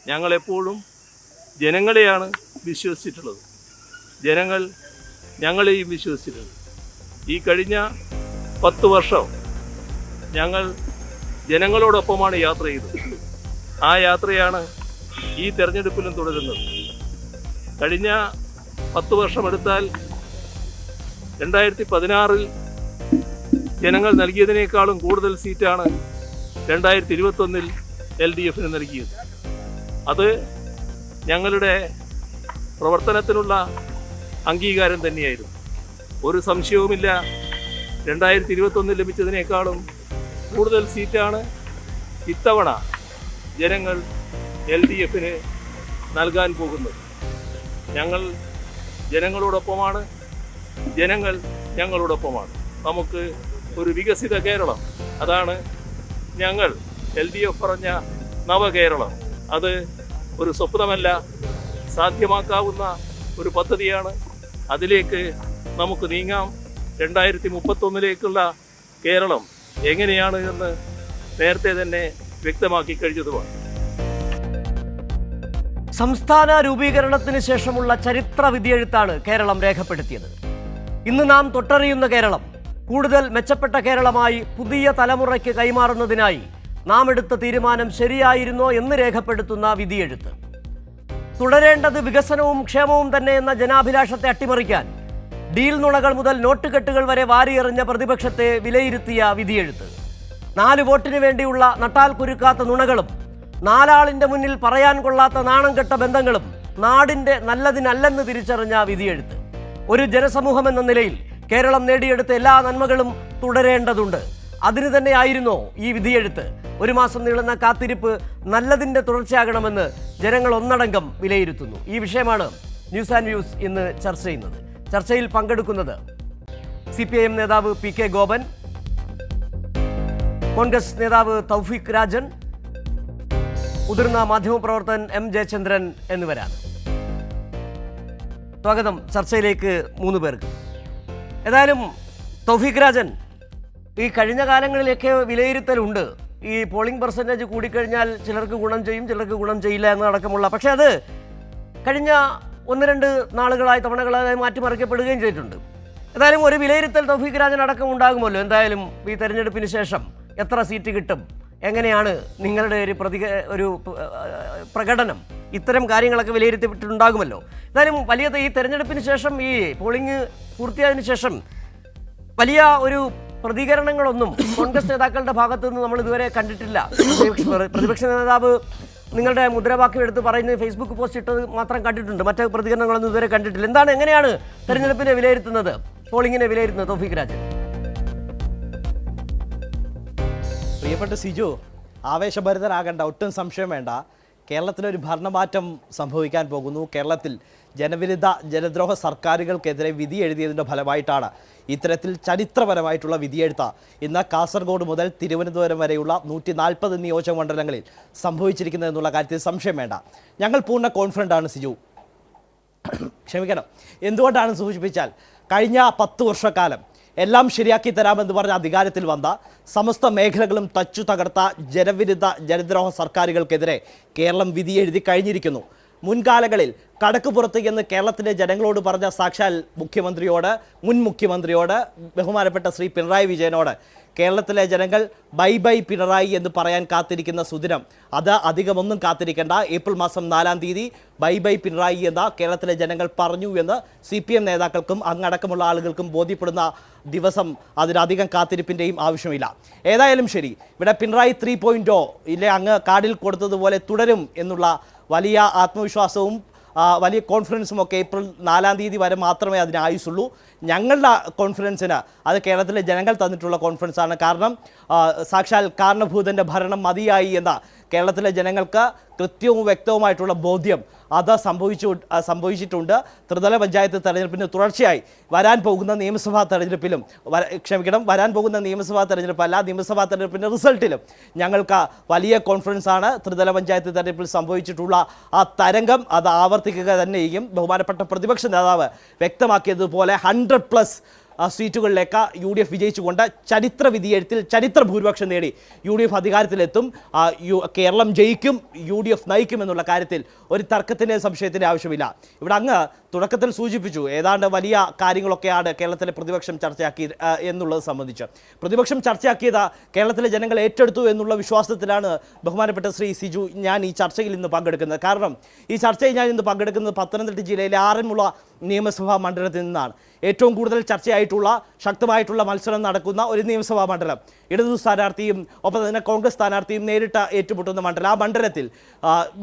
ഞങ്ങളെപ്പോഴും ജനങ്ങളെയാണ് വിശ്വസിച്ചിട്ടുള്ളത്. ജനങ്ങൾ ഞങ്ങളെയും വിശ്വസിച്ചിട്ടുണ്ട്. ഈ കഴിഞ്ഞ 10 വർഷം ഞങ്ങൾ ജനങ്ങളോടൊപ്പമാണ് യാത്ര ചെയ്തത്. ആ യാത്രയാണ് ഈ തെരഞ്ഞെടുപ്പിലും തുടരുന്നത്. കഴിഞ്ഞ 10 വർഷം എടുത്താൽ 2016 ജനങ്ങൾ നൽകിയതിനേക്കാളും കൂടുതൽ സീറ്റാണ് 2021 LDF നൽകിയത്. അത് ഞങ്ങളുടെ പ്രവർത്തനത്തിനുള്ള അംഗീകാരം തന്നെയായിരുന്നു. ഒരു സംശയവുമില്ല, 2021 ലഭിച്ചതിനേക്കാളും കൂടുതൽ സീറ്റാണ് ഇത്തവണ ജനങ്ങൾ LDF നൽകാൻ പോകുന്നത്. ഞങ്ങൾ ജനങ്ങളോടൊപ്പമാണ്, ജനങ്ങൾ ഞങ്ങളോടൊപ്പമാണ്. നമുക്ക് ഒരു വികസിത കേരളം, അതാണ് ഞങ്ങൾ LDF പറഞ്ഞ നവകേരളം. അത് ഒരു സ്വപ്നമല്ല, സാധ്യമാക്കാവുന്ന ഒരു പദ്ധതിയാണ്. അതിലേക്ക് നമുക്ക് നീങ്ങാം. 2031 കേരളം എങ്ങനെയാണ് എന്ന് നേരത്തെ തന്നെ വ്യക്തമാക്കി കഴിഞ്ഞതുമാണ്. സംസ്ഥാന രൂപീകരണത്തിന് ശേഷമുള്ള ചരിത്ര വിധിയെഴുത്താണ് കേരളം രേഖപ്പെടുത്തിയത്. ഇന്ന് നാം തൊട്ടറിയുന്ന കേരളം കൂടുതൽ മെച്ചപ്പെട്ട കേരളമായി പുതിയ തലമുറയ്ക്ക് കൈമാറുന്നതിനായി നാം എടുത്ത തീരുമാനം ശരിയായിരുന്നോ എന്ന് രേഖപ്പെടുത്തുന്ന വിധിയെഴുത്ത്. തുടരേണ്ടത് വികസനവും ക്ഷേമവും തന്നെ എന്ന ജനാഭിലാഷത്തെ അട്ടിമറിക്കാൻ ഡീൽ നുണകൾ മുതൽ നോട്ടുകെട്ടുകൾ വരെ വാരിയെറിഞ്ഞ പ്രതിപക്ഷത്തെ വിലയിരുത്തിയ വിധിയെഴുത്ത്. 4 വോട്ടിന് വേണ്ടിയുള്ള നട്ടാൽ കുരുക്കാത്ത നുണകളും 4 ആളിൻ്റെ മുന്നിൽ പറയാൻ കൊള്ളാത്ത നാണം കെട്ട ബന്ധങ്ങളും നാടിൻ്റെ നല്ലതിനല്ലെന്ന് തിരിച്ചറിഞ്ഞ വിധിയെഴുത്ത്. ഒരു ജനസമൂഹം എന്ന നിലയിൽ കേരളം നേടിയെടുത്ത എല്ലാ നന്മകളും തുടരേണ്ടതുണ്ട്. അതിന് തന്നെയായിരുന്നോ ഈ വിധിയെഴുത്ത്? 1 മാസം നീളുന്ന കാത്തിരിപ്പ് നല്ലതിൻ്റെ തുടർച്ചയാകണമെന്ന് ജനങ്ങൾ ഒന്നടങ്കം വിലയിരുത്തുന്നു. ഈ വിഷയമാണ് ന്യൂസ് ആൻഡ് വ്യൂസ് ഇന്ന് ചർച്ച ചെയ്യുന്നത്. ചർച്ചയിൽ പങ്കെടുക്കുന്നത് CPIM നേതാവ് PK ഗോപൻ, കോൺഗ്രസ് നേതാവ് തൗഫീഖ് രാജൻ, മുതിർന്ന മാധ്യമപ്രവർത്തകൻ M ജയചന്ദ്രൻ എന്നിവരാണ്. സ്വാഗതം ചർച്ചയിലേക്ക് 3 പേർക്ക്. ഏതായാലും തൗഫീഖ് രാജൻ, ഈ കഴിഞ്ഞ കാലങ്ങളിലൊക്കെ വിലയിരുത്തലുണ്ട്. ഈ പോളിംഗ് പെർസെൻറ്റേജ് കൂടിക്കഴിഞ്ഞാൽ ചിലർക്ക് ഗുണം ചെയ്യും, ചിലർക്ക് ഗുണം ചെയ്യില്ല എന്നടക്കമുള്ള. പക്ഷേ അത് കഴിഞ്ഞ 1-2 നാളുകളായി തവണകളായി മാറ്റിമറിക്കപ്പെടുകയും ചെയ്തിട്ടുണ്ട്. ഏതായാലും ഒരു വിലയിരുത്തൽ തൗഫീഖ് രാജൻ അടക്കം ഉണ്ടാകുമല്ലോ. എന്തായാലും ഈ തെരഞ്ഞെടുപ്പിന് ശേഷം എത്ര സീറ്റ് കിട്ടും, എങ്ങനെയാണ് നിങ്ങളുടെ ഒരു പ്രകടനം, ഇത്തരം കാര്യങ്ങളൊക്കെ വിലയിരുത്തിയിട്ടുണ്ടാകുമല്ലോ. എന്തായാലും വലിയ ഈ തെരഞ്ഞെടുപ്പിന് ശേഷം, ഈ പോളിംഗ് പൂർത്തിയായതിനു ശേഷം വലിയ ഒരു പ്രതികരണങ്ങളൊന്നും കോൺഗ്രസ് നേതാക്കളുടെ ഭാഗത്തു നിന്ന് നമ്മൾ ഇതുവരെ കണ്ടിട്ടില്ല. പ്രതിപക്ഷ നേതാവ് നിങ്ങളുടെ മുദ്രാവാക്യം എടുത്ത് പറയുന്നത് ഫേസ്ബുക്ക് പോസ്റ്റ് ഇട്ടത് മാത്രം കണ്ടിട്ടുണ്ട്, മറ്റ് പ്രതികരണങ്ങളൊന്നും ഇതുവരെ കണ്ടിട്ടില്ല. എന്താണ്, എങ്ങനെയാണ് തെരഞ്ഞെടുപ്പിനെ വിലയിരുത്തുന്നത്, പോളിംഗിനെ വിലയിരുത്തുന്നത് തൗഫീഖ് രാജൻ? പ്രിയപ്പെട്ട സിജു, ആവേശഭരിതനാകേണ്ട, ഒട്ടും സംശയം വേണ്ട. കേരളത്തിലൊരു ഭരണമാറ്റം സംഭവിക്കാൻ പോകുന്നു. കേരളത്തിൽ ജനവിരുദ്ധ ജനദ്രോഹ സർക്കാരുകൾക്കെതിരെ വിധി എഴുതിയതിൻ്റെ ഫലമായിട്ടാണ് ഇത്തരത്തിൽ ചരിത്രപരമായിട്ടുള്ള വിധിയെഴുത്ത് ഇന്ന് കാസർഗോഡ് മുതൽ തിരുവനന്തപുരം വരെയുള്ള 140 നിയോജക മണ്ഡലങ്ങളിൽ സംഭവിച്ചിരിക്കുന്നത് എന്നുള്ള കാര്യത്തിൽ സംശയം വേണ്ട. ഞങ്ങൾ പൂർണ്ണ കോൺഫിഡൻ്റ് ആണ് സിജു. ക്ഷമിക്കണം. എന്തുകൊണ്ടാണ് സൂചിപ്പിച്ചാൽ, കഴിഞ്ഞ 10 വർഷക്കാലം എല്ലാം ശരിയാക്കി തരാമെന്ന് പറഞ്ഞ അധികാരത്തിൽ വന്ന സമസ്ത മേഖലകളും തച്ചു തകർത്ത ജനവിരുദ്ധ ജനദ്രോഹ സർക്കാരുകൾക്കെതിരെ കേരളം വിധി എഴുതി കഴിഞ്ഞിരിക്കുന്നു. മുൻകാലങ്ങളിൽ കടക്കുപുറത്ത് എന്ന് കേരളത്തിലെ ജനങ്ങളോട് പറഞ്ഞ സാക്ഷാൽ മുഖ്യമന്ത്രിയോട്, മുൻ മുഖ്യമന്ത്രിയോട്, ബഹുമാനപ്പെട്ട ശ്രീ പിണറായി വിജയനോട് കേരളത്തിലെ ജനങ്ങൾ ബൈ ബൈ പിണറായി എന്ന് പറയാൻ കാത്തിരിക്കുന്ന സുദിനം, അത് അധികമൊന്നും കാത്തിരിക്കേണ്ട. ഏപ്രിൽ മാസം 4-ാം തീയതി ബൈ ബൈ പിണറായി എന്ന് കേരളത്തിലെ ജനങ്ങൾ പറഞ്ഞു എന്ന് CPM നേതാക്കൾക്കും അങ്ങടക്കമുള്ള ആളുകൾക്കും ബോധ്യപ്പെടുന്ന ദിവസം അതിനധികം കാത്തിരിപ്പിൻ്റെയും ആവശ്യമില്ല. ഏതായാലും ശരി, ഇവിടെ പിണറായി 3.0 ഇല്ലേ അങ്ങ് കാർഡിൽ കൊടുത്തതുപോലെ തുടരും എന്നുള്ള വലിയ ആത്മവിശ്വാസവും വലിയ കോൺഫിഡൻസും ഒക്കെ ഏപ്രിൽ 4-ാം തീയതി വരെ മാത്രമേ അതിന് ആയുസുള്ളൂ. ഞങ്ങളുടെ കോൺഫിഡൻസിന് അത് കേരളത്തിലെ ജനങ്ങൾ തന്നിട്ടുള്ള കോൺഫിഡൻസാണ്. കാരണം സാക്ഷാൽ കാരണഭൂതൻ്റെ ഭരണം മതിയായി എന്ന കേരളത്തിലെ ജനങ്ങൾക്ക് കൃത്യവും വ്യക്തവുമായിട്ടുള്ള ബോധ്യം അത് സംഭവിച്ചിട്ടുണ്ട്. ത്രിതല പഞ്ചായത്ത് തെരഞ്ഞെടുപ്പിന് തുടർച്ചയായി വരാൻ പോകുന്ന നിയമസഭാ തെരഞ്ഞെടുപ്പിലും വരാൻ പോകുന്ന നിയമസഭാ തെരഞ്ഞെടുപ്പല്ല, നിയമസഭാ തെരഞ്ഞെടുപ്പിൻ്റെ റിസൾട്ടിലും ഞങ്ങൾക്ക് വലിയ കോൺഫിഡൻസ് ആണ്. ത്രിതല പഞ്ചായത്ത് തെരഞ്ഞെടുപ്പിൽ സംഭവിച്ചിട്ടുള്ള ആ തരംഗം അത് ആവർത്തിക്കുക തന്നെ ചെയ്യും. ബഹുമാനപ്പെട്ട പ്രതിപക്ഷ നേതാവ് വ്യക്തമാക്കിയതുപോലെ 100+ സീറ്റുകളിലേക്ക് UDF വിജയിച്ചുകൊണ്ട് ചരിത്ര വിധിയെഴുത്തിൽ ചരിത്ര ഭൂരിപക്ഷം നേടി UDF അധികാരത്തിലെത്തും. കേരളം ജയിക്കും, UDF നയിക്കും എന്നുള്ള കാര്യത്തിൽ ഒരു തർക്കത്തിൻ്റെ സംശയത്തിൻ്റെ ആവശ്യമില്ല. ഇവിടെ അങ്ങ് തുടക്കത്തിൽ സൂചിപ്പിച്ചു ഏതാണ്ട് വലിയ കാര്യങ്ങളൊക്കെയാണ് കേരളത്തിലെ പ്രതിപക്ഷം ചർച്ചയാക്കിയത് എന്നുള്ളത് സംബന്ധിച്ച്. പ്രതിപക്ഷം ചർച്ചയാക്കിയത് കേരളത്തിലെ ജനങ്ങൾ ഏറ്റെടുത്തു എന്നുള്ള വിശ്വാസത്തിലാണ് ബഹുമാനപ്പെട്ട ശ്രീ സിജു ഞാൻ ഈ ചർച്ചയിൽ ഇന്ന് പങ്കെടുക്കുന്നത്. കാരണം ഈ ചർച്ചയിൽ ഞാൻ ഇന്ന് പങ്കെടുക്കുന്നത് പത്തനംതിട്ട ജില്ലയിലെ ആറന്മുള നിയമസഭാ മണ്ഡലത്തിൽ നിന്നാണ്. ഏറ്റവും കൂടുതൽ ചർച്ചയായിട്ടുള്ള ശക്തമായിട്ടുള്ള മത്സരം നടക്കുന്ന ഒരു നിയമസഭാ മണ്ഡലം. ഇടതു സ്ഥാനാർത്ഥിയും ഒപ്പം തന്നെ കോൺഗ്രസ് സ്ഥാനാർത്ഥിയും നേരിട്ട് ഏറ്റുമുട്ടുന്ന മണ്ഡലം. ആ മണ്ഡലത്തിൽ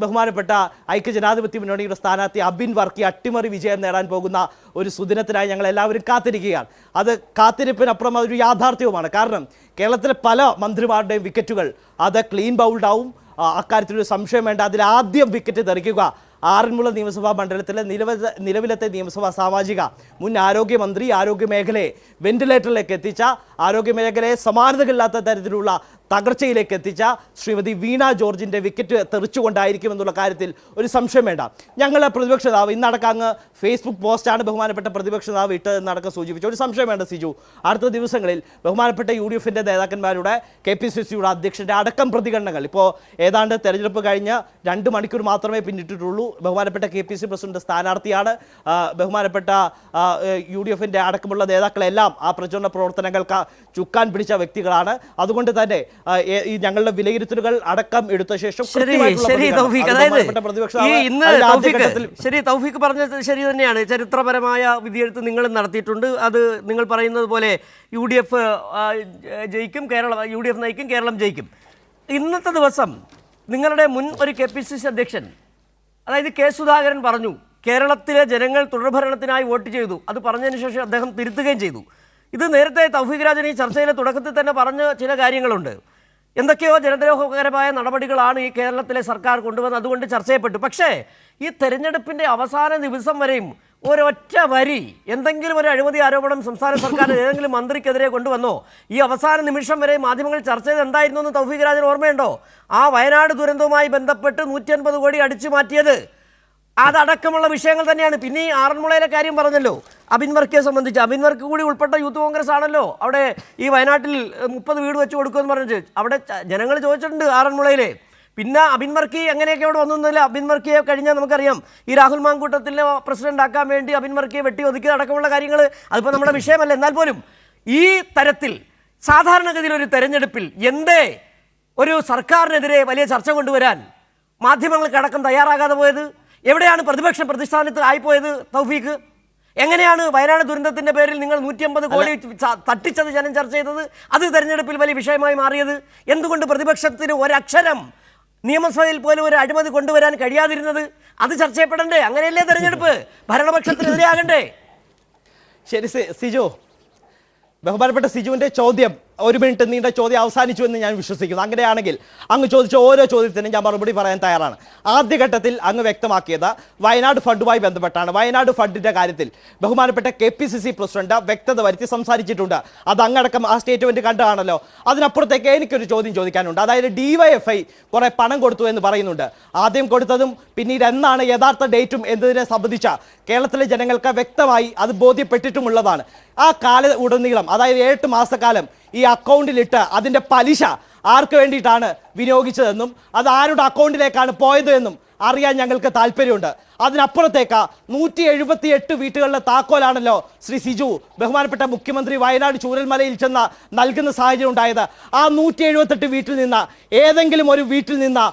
ബഹുമാനപ്പെട്ട ഐക്യജനാധിപത്യ മുന്നണിയുടെ സ്ഥാനാർത്ഥി അബിൻ വർക്കി അട്ടിമറി വിജയം നേടാൻ പോകുന്ന ഒരു സുദിനത്തിനായി ഞങ്ങൾ എല്ലാവരും കാത്തിരിക്കുകയാണ്. അത് കാത്തിരിപ്പിനപ്പുറം അതൊരു യാഥാർത്ഥ്യവുമാണ്. കാരണം കേരളത്തിലെ പല മന്ത്രിമാരുടെയും വിക്കറ്റുകൾ അത് ക്ലീൻ ബൗൾഡ് ആവും. അക്കാര്യത്തിലൊരു സംശയം വേണ്ട. അതിൽ ആദ്യം വിക്കറ്റ് തെറിക്കുക ആറന്മുള നിയമസഭാ മണ്ഡലത്തിലെ നിലവിലത്തെ നിയമസഭാ സാമാജിക മുൻ ആരോഗ്യമന്ത്രി ആരോഗ്യമേഖലയെ വെന്റിലേറ്ററിലേക്ക് എത്തിച്ച ആരോഗ്യമേഖലയെ സമാനതകളില്ലാത്ത തരത്തിലുള്ള തകർച്ചയിലേക്ക് എത്തിച്ച ശ്രീമതി വീണ ജോർജിൻ്റെ വിക്കറ്റ് തെറിച്ചുകൊണ്ടായിരിക്കുമെന്നുള്ള കാര്യത്തിൽ ഒരു സംശയം വേണ്ട. ഞങ്ങളെ പ്രതിപക്ഷ നേതാവ് ഇന്നടക്കം അങ്ങ് ഫേസ്ബുക്ക് പോസ്റ്റാണ് ബഹുമാനപ്പെട്ട പ്രതിപക്ഷ നേതാവ് ഇട്ടതെന്നടക്കം സൂചിപ്പിച്ചു. ഒരു സംശയം വേണ്ട സിജു, അടുത്ത ദിവസങ്ങളിൽ ബഹുമാനപ്പെട്ട UDFൻ്റെ നേതാക്കന്മാരുടെ KPCCയുടെ അധ്യക്ഷൻ്റെ അടക്കം പ്രതികരണങ്ങൾ ഇപ്പോൾ ഏതാണ്ട് തെരഞ്ഞെടുപ്പ് കഴിഞ്ഞ് 2 മണിക്കൂർ മാത്രമേ പിന്നിട്ടിട്ടുള്ളൂ. ബഹുമാനപ്പെട്ട KPCC പ്രസിഡന്റ് സ്ഥാനാർത്ഥിയാണ്. ബഹുമാനപ്പെട്ട UDFൻ്റെ അടക്കമുള്ള നേതാക്കളെല്ലാം ആ പ്രചരണ പ്രവർത്തനങ്ങൾക്ക് ചുക്കാൻ പിടിച്ച വ്യക്തികളാണ്. അതുകൊണ്ട് തന്നെ ഈ ഞങ്ങളുടെ വിലയിരുത്തലുകൾ അടക്കം എടുത്ത ശേഷം തൗഫീഖ് പറഞ്ഞത് ശരി തന്നെയാണ്. ചരിത്രപരമായ വിധിയെഴുത്ത് നിങ്ങൾ നടത്തിയിട്ടുണ്ട്. അത് നിങ്ങൾ പറയുന്നത് പോലെ UDF ജയിക്കും, UDF നയിക്കും, കേരളം ജയിക്കും. ഇന്നത്തെ ദിവസം നിങ്ങളുടെ മുൻ ഒരു KPCC അധ്യക്ഷൻ അതായത് K. സുധാകരൻ പറഞ്ഞു കേരളത്തിലെ ജനങ്ങൾ തുടർഭരണത്തിനായി വോട്ട് ചെയ്തു. അത് പറഞ്ഞതിന് ശേഷം അദ്ദേഹം തിരുത്തുകയും ചെയ്തു. ഇത് നേരത്തെ തൗഫീഖ് രാജൻ ഈ ചർച്ചയിലെ തുടക്കത്തിൽ തന്നെ പറഞ്ഞ ചില കാര്യങ്ങളുണ്ട്. എന്തൊക്കെയോ ജനദ്രോഹകരമായ നടപടികളാണ് ഈ കേരളത്തിലെ സർക്കാർ കൊണ്ടുവന്നത്, അതുകൊണ്ട് ചർച്ച ചെയ്യപ്പെട്ടു. പക്ഷേ ഈ തെരഞ്ഞെടുപ്പിൻ്റെ അവസാന ദിവസം വരെയും ഒരൊറ്റ വരി എന്തെങ്കിലും ഒരു അഴിമതി ആരോപണം സംസ്ഥാന സർക്കാർ ഏതെങ്കിലും മന്ത്രിക്കെതിരെ കൊണ്ടുവന്നോ? ഈ അവസാന നിമിഷം വരെ മാധ്യമങ്ങൾ ചർച്ച ചെയ്ത് എന്തായിരുന്നു എന്ന് തൗഫീഖ് രാജൻ ഓർമ്മയുണ്ടോ? ആ വയനാട് ദുരന്തവുമായി ബന്ധപ്പെട്ട് 150 കോടി അടിച്ചു മാറ്റിയത് അതടക്കമുള്ള വിഷയങ്ങൾ തന്നെയാണ്. പിന്നെ ഈ ആറന്മുളയിലെ കാര്യം പറഞ്ഞല്ലോ, അബിൻ വർക്കിയെ സംബന്ധിച്ച്. അബിൻ വർക്ക് കൂടി ഉൾപ്പെട്ട യൂത്ത് കോൺഗ്രസ് ആണല്ലോ അവിടെ ഈ വയനാട്ടിൽ 30 വീട് വെച്ച് കൊടുക്കുമെന്ന് പറഞ്ഞിട്ട് അവിടെ ജനങ്ങൾ ചോദിച്ചിട്ടുണ്ട് ആറന്മുളയിലെ. പിന്നെ അബിൻ വർക്കി എങ്ങനെയൊക്കെ അവിടെ വന്നൊന്നുമില്ല. അബിൻ വർക്കിയെ കഴിഞ്ഞാൽ നമുക്കറിയാം ഈ രാഹുൽ മാങ്കൂട്ടത്തിലെ പ്രസിഡന്റ് ആക്കാൻ വേണ്ടി അബിൻ വർക്കിയെ വെട്ടി ഒതുക്കി അടക്കമുള്ള കാര്യങ്ങൾ അതിപ്പോൾ നമ്മുടെ വിഷയമല്ല. എന്നാൽ പോലും ഈ തരത്തിൽ സാധാരണഗതിയിൽ ഒരു തെരഞ്ഞെടുപ്പിൽ എന്തേ ഒരു സർക്കാരിനെതിരെ വലിയ ചർച്ച കൊണ്ടുവരാൻ മാധ്യമങ്ങൾക്കടക്കം തയ്യാറാകാതെ പോയത്? എവിടെയാണ് പ്രതിപക്ഷം പ്രതിസ്ഥാനത്ത് ആയിപ്പോയത് തൗഫീഖ്? എങ്ങനെയാണ് വയനാട് ദുരന്തത്തിൻ്റെ പേരിൽ നിങ്ങൾ 150 കോടി തട്ടിച്ചത് ജനം ചർച്ച ചെയ്തത്? അത് തെരഞ്ഞെടുപ്പിൽ വലിയ വിഷയമായി മാറിയത് എന്തുകൊണ്ട്? പ്രതിപക്ഷത്തിന് ഒരക്ഷരം നിയമസഭയിൽ പോലും ഒരു അഴിമതി കൊണ്ടുവരാൻ കഴിയാതിരുന്നത് അത് ചർച്ച ചെയ്യപ്പെടണ്ടേ? അങ്ങനെയല്ലേ തെരഞ്ഞെടുപ്പ്? ഭരണപക്ഷത്തിനെതിരെയാകണ്ടേ? ശരി സിജു, ബഹുമാനപ്പെട്ട സിജുവിൻ്റെ ചോദ്യം 1 മിനിറ്റ് നീണ്ട ചോദ്യം അവസാനിച്ചു എന്ന് ഞാൻ വിശ്വസിക്കുന്നു. അങ്ങനെയാണെങ്കിൽ അങ്ങ് ചോദിച്ച ഓരോ ചോദ്യത്തിനും ഞാൻ മറുപടി പറയാൻ തയ്യാറാണ്. ആദ്യഘട്ടത്തിൽ അങ്ങ് വ്യക്തമാക്കിയത് വയനാട് ഫണ്ടുമായി ബന്ധപ്പെട്ടാണ്. വയനാട് ഫണ്ടിൻ്റെ കാര്യത്തിൽ ബഹുമാനപ്പെട്ട KPCC പ്രസിഡന്റ് വ്യക്തത വരുത്തി സംസാരിച്ചിട്ടുണ്ട്. അത് അങ്ങടക്കം ആ സ്റ്റേറ്റ്മെൻറ്റ് കണ്ടതാണല്ലോ. അതിനപ്പുറത്തേക്ക് എനിക്കൊരു ചോദ്യം ചോദിക്കാനുണ്ട്. അതായത് DYFI കുറേ പണം കൊടുത്തു എന്ന് പറയുന്നുണ്ട്. ആദ്യം കൊടുത്തതും പിന്നീട് എന്നാണ് യഥാർത്ഥ ഡേറ്റും എന്നതിനെ സംബന്ധിച്ച കേരളത്തിലെ ജനങ്ങൾക്ക് വ്യക്തമായി അത് ബോധ്യപ്പെട്ടിട്ടുമുള്ളതാണ്. ആ ഉടനീളം അതായത് 8 മാസക്കാലം ഈ അക്കൗണ്ടിലിട്ട് അതിൻ്റെ പലിശ ആർക്ക് വേണ്ടിയിട്ടാണ് വിനിയോഗിച്ചതെന്നും അത് ആരുടെ അക്കൗണ്ടിലേക്കാണ് പോയത് എന്നും അറിയാൻ ഞങ്ങൾക്ക് താല്പര്യമുണ്ട്. അതിനപ്പുറത്തേക്ക് 178 വീട്ടുകളിലെ താക്കോലാണല്ലോ ശ്രീ സിജു ബഹുമാനപ്പെട്ട മുഖ്യമന്ത്രി വയനാട് ചൂരൽമലയിൽ ചെന്ന് നൽകുന്ന സാഹചര്യം ഉണ്ടായത്. ആ 178 വീട്ടിൽ നിന്ന് ഏതെങ്കിലും ഒരു വീട്ടിൽ നിന്ന്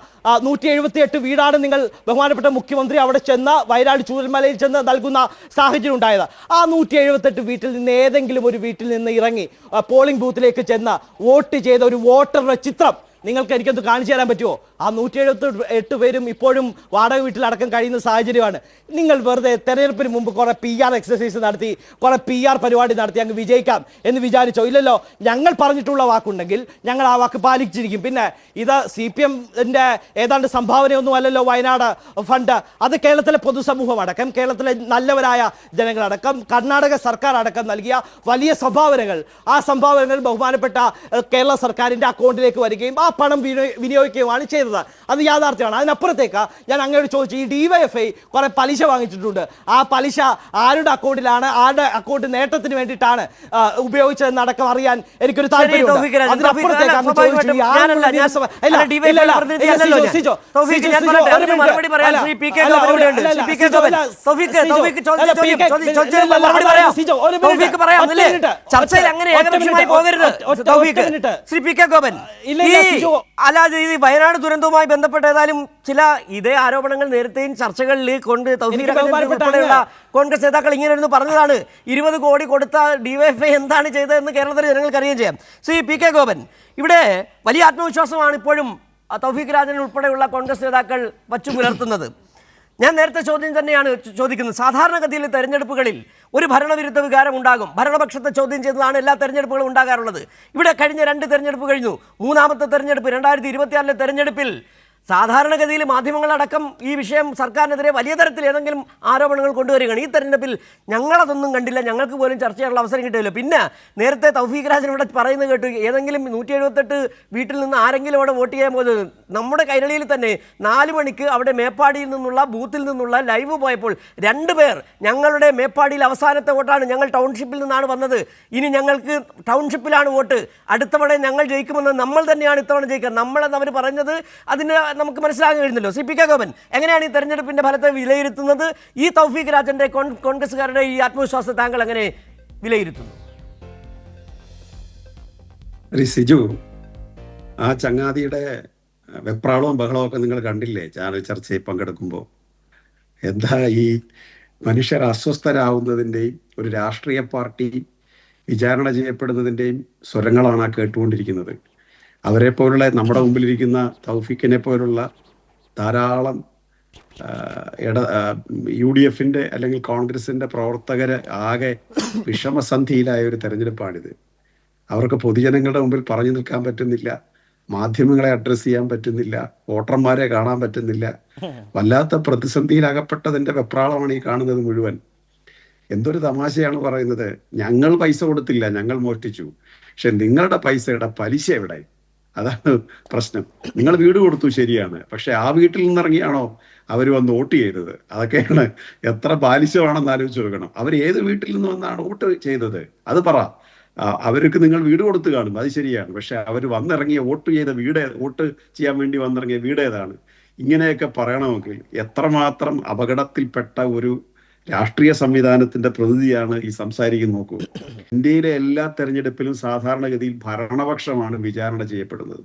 178 വീടാണ് നിങ്ങൾ ബഹുമാനപ്പെട്ട മുഖ്യമന്ത്രി അവിടെ ചെന്ന് വയനാട് ചൂരൽമലയിൽ ചെന്ന് നൽകുന്ന സാഹചര്യം ഉണ്ടായത്. ആ 178 വീട്ടിൽ നിന്ന് ഏതെങ്കിലും ഒരു വീട്ടിൽ നിന്ന് ഇറങ്ങി പോളിംഗ് ബൂത്തിലേക്ക് ചെന്ന് വോട്ട് ചെയ്ത ഒരു വോട്ടറുടെ ചിത്രം നിങ്ങൾക്ക് എനിക്കൊന്ന് കാണിച്ചു തരാൻ പറ്റുമോ? ആ 178 പേരും ഇപ്പോഴും വാടക വീട്ടിലടക്കം കഴിയുന്ന സാഹചര്യമാണ്. നിങ്ങൾ വെറുതെ തെരഞ്ഞെടുപ്പിന് മുമ്പ് കുറേ PR എക്സസൈസ് നടത്തി കുറേ PR പരിപാടി നടത്തി അങ്ങ് വിജയിക്കാം എന്ന് വിചാരിച്ചോ? ഇല്ലല്ലോ. ഞങ്ങൾ പറഞ്ഞിട്ടുള്ള വാക്കുണ്ടെങ്കിൽ ഞങ്ങൾ ആ വാക്ക് പാലിച്ചിരിക്കും. പിന്നെ ഇത് CPMൻ്റെ ഏതാണ്ട് സംഭാവനയൊന്നും അല്ലല്ലോ വയനാട് ഫണ്ട്. അത് കേരളത്തിലെ പൊതുസമൂഹം അടക്കം കേരളത്തിലെ നല്ലവരായ ജനങ്ങളടക്കം കർണാടക സർക്കാർ അടക്കം നൽകിയ വലിയ സംഭാവനകൾ. ആ സംഭാവനകൾ ബഹുമാനപ്പെട്ട കേരള സർക്കാരിൻ്റെ അക്കൗണ്ടിലേക്ക് വരികയും ആ പണം വിനിയോഗിക്കുകയുമാണ് ചെയ്തത്. അത് യാഥാർത്ഥ്യമാണ്. അതിനപ്പുറത്തേക്ക് ഞാൻ അങ്ങോട്ട് ചോദിച്ചു, ഈ DYFI കുറെ പലിശ വാങ്ങിച്ചിട്ടുണ്ട്. ആ പലിശ ആരുടെ അക്കൗണ്ടിലാണ്, ആരുടെ അക്കൗണ്ട് നേട്ടത്തിന് വേണ്ടിയിട്ടാണ് ഉപയോഗിച്ചതെന്നടക്കം അറിയാൻ എനിക്കൊരു താല്പര്യമുണ്ട്. അതിനപ്പുറത്തേക്ക് അങ്ങ് ചോദിച്ചു, ചർച്ചയിൽ അങ്ങനെ ഏകപക്ഷീയമായി പോകരുത് ശ്രീ പി കെ ഗോപൻ. അല്ലാതെ ഈ വയനാട് ദുരന്തവുമായി ബന്ധപ്പെട്ട ഏതായാലും ചില ഇതേ ആരോപണങ്ങൾ നേരത്തെയും ചർച്ചകളിൽ കൊണ്ട് ഉൾപ്പെടെയുള്ള കോൺഗ്രസ് നേതാക്കൾ ഇങ്ങനെ പറഞ്ഞതാണ്. 20 കോടി കൊടുത്ത DYFI എന്താണ് ചെയ്തതെന്ന് കേരളത്തിലെ ജനങ്ങൾക്ക് അറിയുകയും ചെയ്യാം. ശ്രീ പി കെ ഗോപൻ, ഇവിടെ വലിയ ആത്മവിശ്വാസമാണ് ഇപ്പോഴും തൗഫീഖ് രാജൻ ഉൾപ്പെടെയുള്ള കോൺഗ്രസ് നേതാക്കൾ വച്ചു പുലർത്തുന്നത്. ഞാൻ നേരത്തെ ചോദ്യം തന്നെയാണ് ചോദിക്കുന്നത്. സാധാരണഗതിയിൽ തെരഞ്ഞെടുപ്പുകളിൽ ഒരു ഭരണവിരുദ്ധ വികാരം ഉണ്ടാകും. ഭരണപക്ഷത്തെ ചോദ്യം ചെയ്തതാണ് എല്ലാ തെരഞ്ഞെടുപ്പുകളും ഉണ്ടാകാറുള്ളത്. ഇവിടെ കഴിഞ്ഞ 2 തെരഞ്ഞെടുപ്പ് കഴിഞ്ഞു. മൂന്നാമത്തെ തെരഞ്ഞെടുപ്പ് 2024 തെരഞ്ഞെടുപ്പിൽ സാധാരണഗതിയിൽ മാധ്യമങ്ങളടക്കം ഈ വിഷയം സർക്കാരിനെതിരെ വലിയ തരത്തിൽ ഏതെങ്കിലും ആരോപണങ്ങൾ കൊണ്ടുവരികയാണ്. ഈ തെരഞ്ഞെടുപ്പിൽ ഞങ്ങളതൊന്നും കണ്ടില്ല, ഞങ്ങൾക്ക് പോലും ചർച്ച ചെയ്യാനുള്ള അവസരം കിട്ടില്ല. പിന്നെ നേരത്തെ തൗഫീഖ് രാജൻ ഇവിടെ പറയുന്നത് കേട്ടു, ഏതെങ്കിലും 178 വീട്ടിൽ നിന്ന് ആരെങ്കിലും അവിടെ വോട്ട് ചെയ്യാൻ പോകുന്നത്. നമ്മുടെ കൈരളിയിൽ തന്നെ 4 മണിക്ക് അവിടെ മേപ്പാടിയിൽ നിന്നുള്ള ബൂത്തിൽ നിന്നുള്ള ലൈവ് പോയപ്പോൾ 2 പേർ ഞങ്ങളുടെ മേപ്പാടിയിൽ അവസാനത്തെ വോട്ടാണ്, ഞങ്ങൾ ടൗൺഷിപ്പിൽ നിന്നാണ് വന്നത്, ഇനി ഞങ്ങൾക്ക് ടൗൺഷിപ്പിലാണ് വോട്ട്, അടുത്തവണ ഞങ്ങൾ ജയിക്കുമെന്ന് നമ്മൾ തന്നെയാണ് ഇത്തവണ ജയിക്കുക, നമ്മളെന്ന് അവർ പറഞ്ഞത് അതിന് നമുക്ക് മനസ്സിലാക്കാൻ കഴിയുന്നല്ലോ. ശ്രീ പി കെ ഗോപൻ, എങ്ങനെയാണ് ഈ തെരഞ്ഞെടുപ്പിന്റെ ഫലത്തെ വിലയിരുത്തുന്നത്? ഈ തൗഫീഖ് രാജന്റെ കോൺഗ്രസ്സുകാരുടെ ഈ ആത്മവിശ്വാസത്തെ താങ്കൾ എങ്ങനെ വിലയിരുത്തുന്നു? സിജു, ആ ചങ്ങാതിയുടെ വെപ്രാളവും ബഹളവും ഒക്കെ നിങ്ങൾ കണ്ടില്ലേ ചാനൽ ചർച്ചയിൽ പങ്കെടുക്കുമ്പോൾ? എന്താ ഈ മനുഷ്യർ അസ്വസ്ഥരാകുന്നതിൻ്റെയും ഒരു രാഷ്ട്രീയ പാർട്ടി വിചാരണ ചെയ്യപ്പെടുന്നതിൻ്റെയും സ്വരങ്ങളാണ് ആ കേട്ടുകൊണ്ടിരിക്കുന്നത്. അവരെ പോലുള്ള നമ്മുടെ മുമ്പിലിരിക്കുന്ന തൗഫീഖിനെ പോലുള്ള ധാരാളം UDFിൻ്റെ അല്ലെങ്കിൽ കോൺഗ്രസിൻ്റെ പ്രവർത്തകരെ ആകെ വിഷമസന്ധിയിലായ ഒരു തെരഞ്ഞെടുപ്പാണിത്. അവർക്ക് പൊതുജനങ്ങളുടെ മുമ്പിൽ പറഞ്ഞു നിൽക്കാൻ പറ്റുന്നില്ല, മാധ്യമങ്ങളെ അഡ്രസ്സ് ചെയ്യാൻ പറ്റുന്നില്ല, വോട്ടർമാരെ കാണാൻ പറ്റുന്നില്ല. വല്ലാത്ത പ്രതിസന്ധിയിലകപ്പെട്ടതിൻ്റെ വെപ്രാളമാണ് ഈ കാണുന്നത് മുഴുവൻ. എന്തൊരു തമാശയാണ് പറയുന്നത്. ഞങ്ങൾ പൈസ കൊടുത്തില്ല, ഞങ്ങൾ മോഷ്ടിച്ചു. പക്ഷെ നിങ്ങളുടെ പൈസയുടെ പലിശ എവിടെ? അതാണ് പ്രശ്നം. നിങ്ങൾ വീട് കൊടുത്തു, ശരിയാണ്, പക്ഷെ ആ വീട്ടിൽ നിന്നിറങ്ങിയാണോ അവർ വന്ന് വോട്ട് ചെയ്തത്? അതൊക്കെയാണ്. എത്ര ബാലിശമാണെന്ന് ആലോചിച്ച് നോക്കണം. അവർ ഏത് വീട്ടിൽ നിന്ന് വന്നാണ് വോട്ട് ചെയ്തത്? അത് പറ. അവർക്ക് നിങ്ങൾ വീട് കൊടുത്തു കാണും, അത് ശരിയാണ്, പക്ഷെ അവർ വന്നിറങ്ങിയ വോട്ട് ചെയ്ത വോട്ട് ചെയ്യാൻ വേണ്ടി വന്നിറങ്ങിയ വീട് ഏതാണ്? ഇങ്ങനെയൊക്കെ പറയണമെങ്കിൽ എത്രമാത്രം അപകടത്തിൽപ്പെട്ട ഒരു രാഷ്ട്രീയ സംവിധാനത്തിന്റെ പ്രതിനിധിയാണ് ഈ സംസാരിക്കുന്നത്. നോക്കൂ, ഇന്ത്യയിലെ എല്ലാ തെരഞ്ഞെടുപ്പിലും സാധാരണഗതിയിൽ ഭരണപക്ഷമാണ് വിചാരണ ചെയ്യപ്പെടുന്നത്.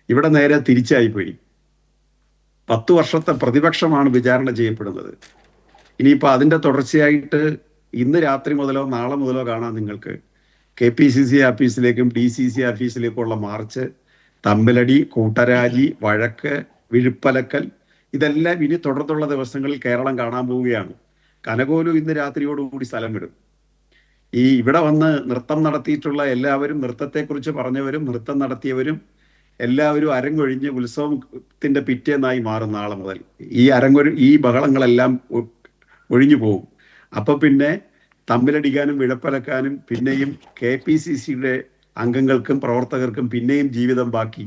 ഇവിടെ നേരെ തിരിച്ചായിപ്പോയി. 10 വർഷത്തെ പ്രതിപക്ഷമാണ് വിചാരണ ചെയ്യപ്പെടുന്നത്. ഇനിയിപ്പോൾ അതിന്റെ തുടർച്ചയായിട്ട് ഇന്ന് രാത്രി മുതലോ നാളെ മുതലോ കാണാം നിങ്ങൾക്ക് KPCC ഓഫീസിലേക്കും DCC ഓഫീസിലേക്കുള്ള മാർച്ച്, തമ്മിലടി, കൂട്ടരാജി, വഴക്ക്, വിഴുപ്പലക്കൽ, ഇതെല്ലാം ഇനി തുടർന്നുള്ള ദിവസങ്ങളിൽ കേരളം കാണാൻ പോവുകയാണ്. കനകോലു ഇന്ന് രാത്രിയോടുകൂടി സ്ഥലം വിടും. ഇവിടെ വന്ന് നൃത്തം നടത്തിയിട്ടുള്ള എല്ലാവരും, നൃത്തത്തെക്കുറിച്ച് പറഞ്ഞവരും നൃത്തം നടത്തിയവരും എല്ലാവരും അരങ്ങൊഴിഞ്ഞ് ഉത്സവത്തിന്റെ പിറ്റേന്നായി മാറും നാളെ മുതൽ. ഈ ബഹളങ്ങളെല്ലാം ഒഴിഞ്ഞു പോകും. അപ്പൊ പിന്നെ തമ്മിലടിക്കാനും വിഴപ്പലക്കാനും പിന്നെയും KPCCയുടെ അംഗങ്ങൾക്കും പ്രവർത്തകർക്കും പിന്നെയും ജീവിതം ബാക്കി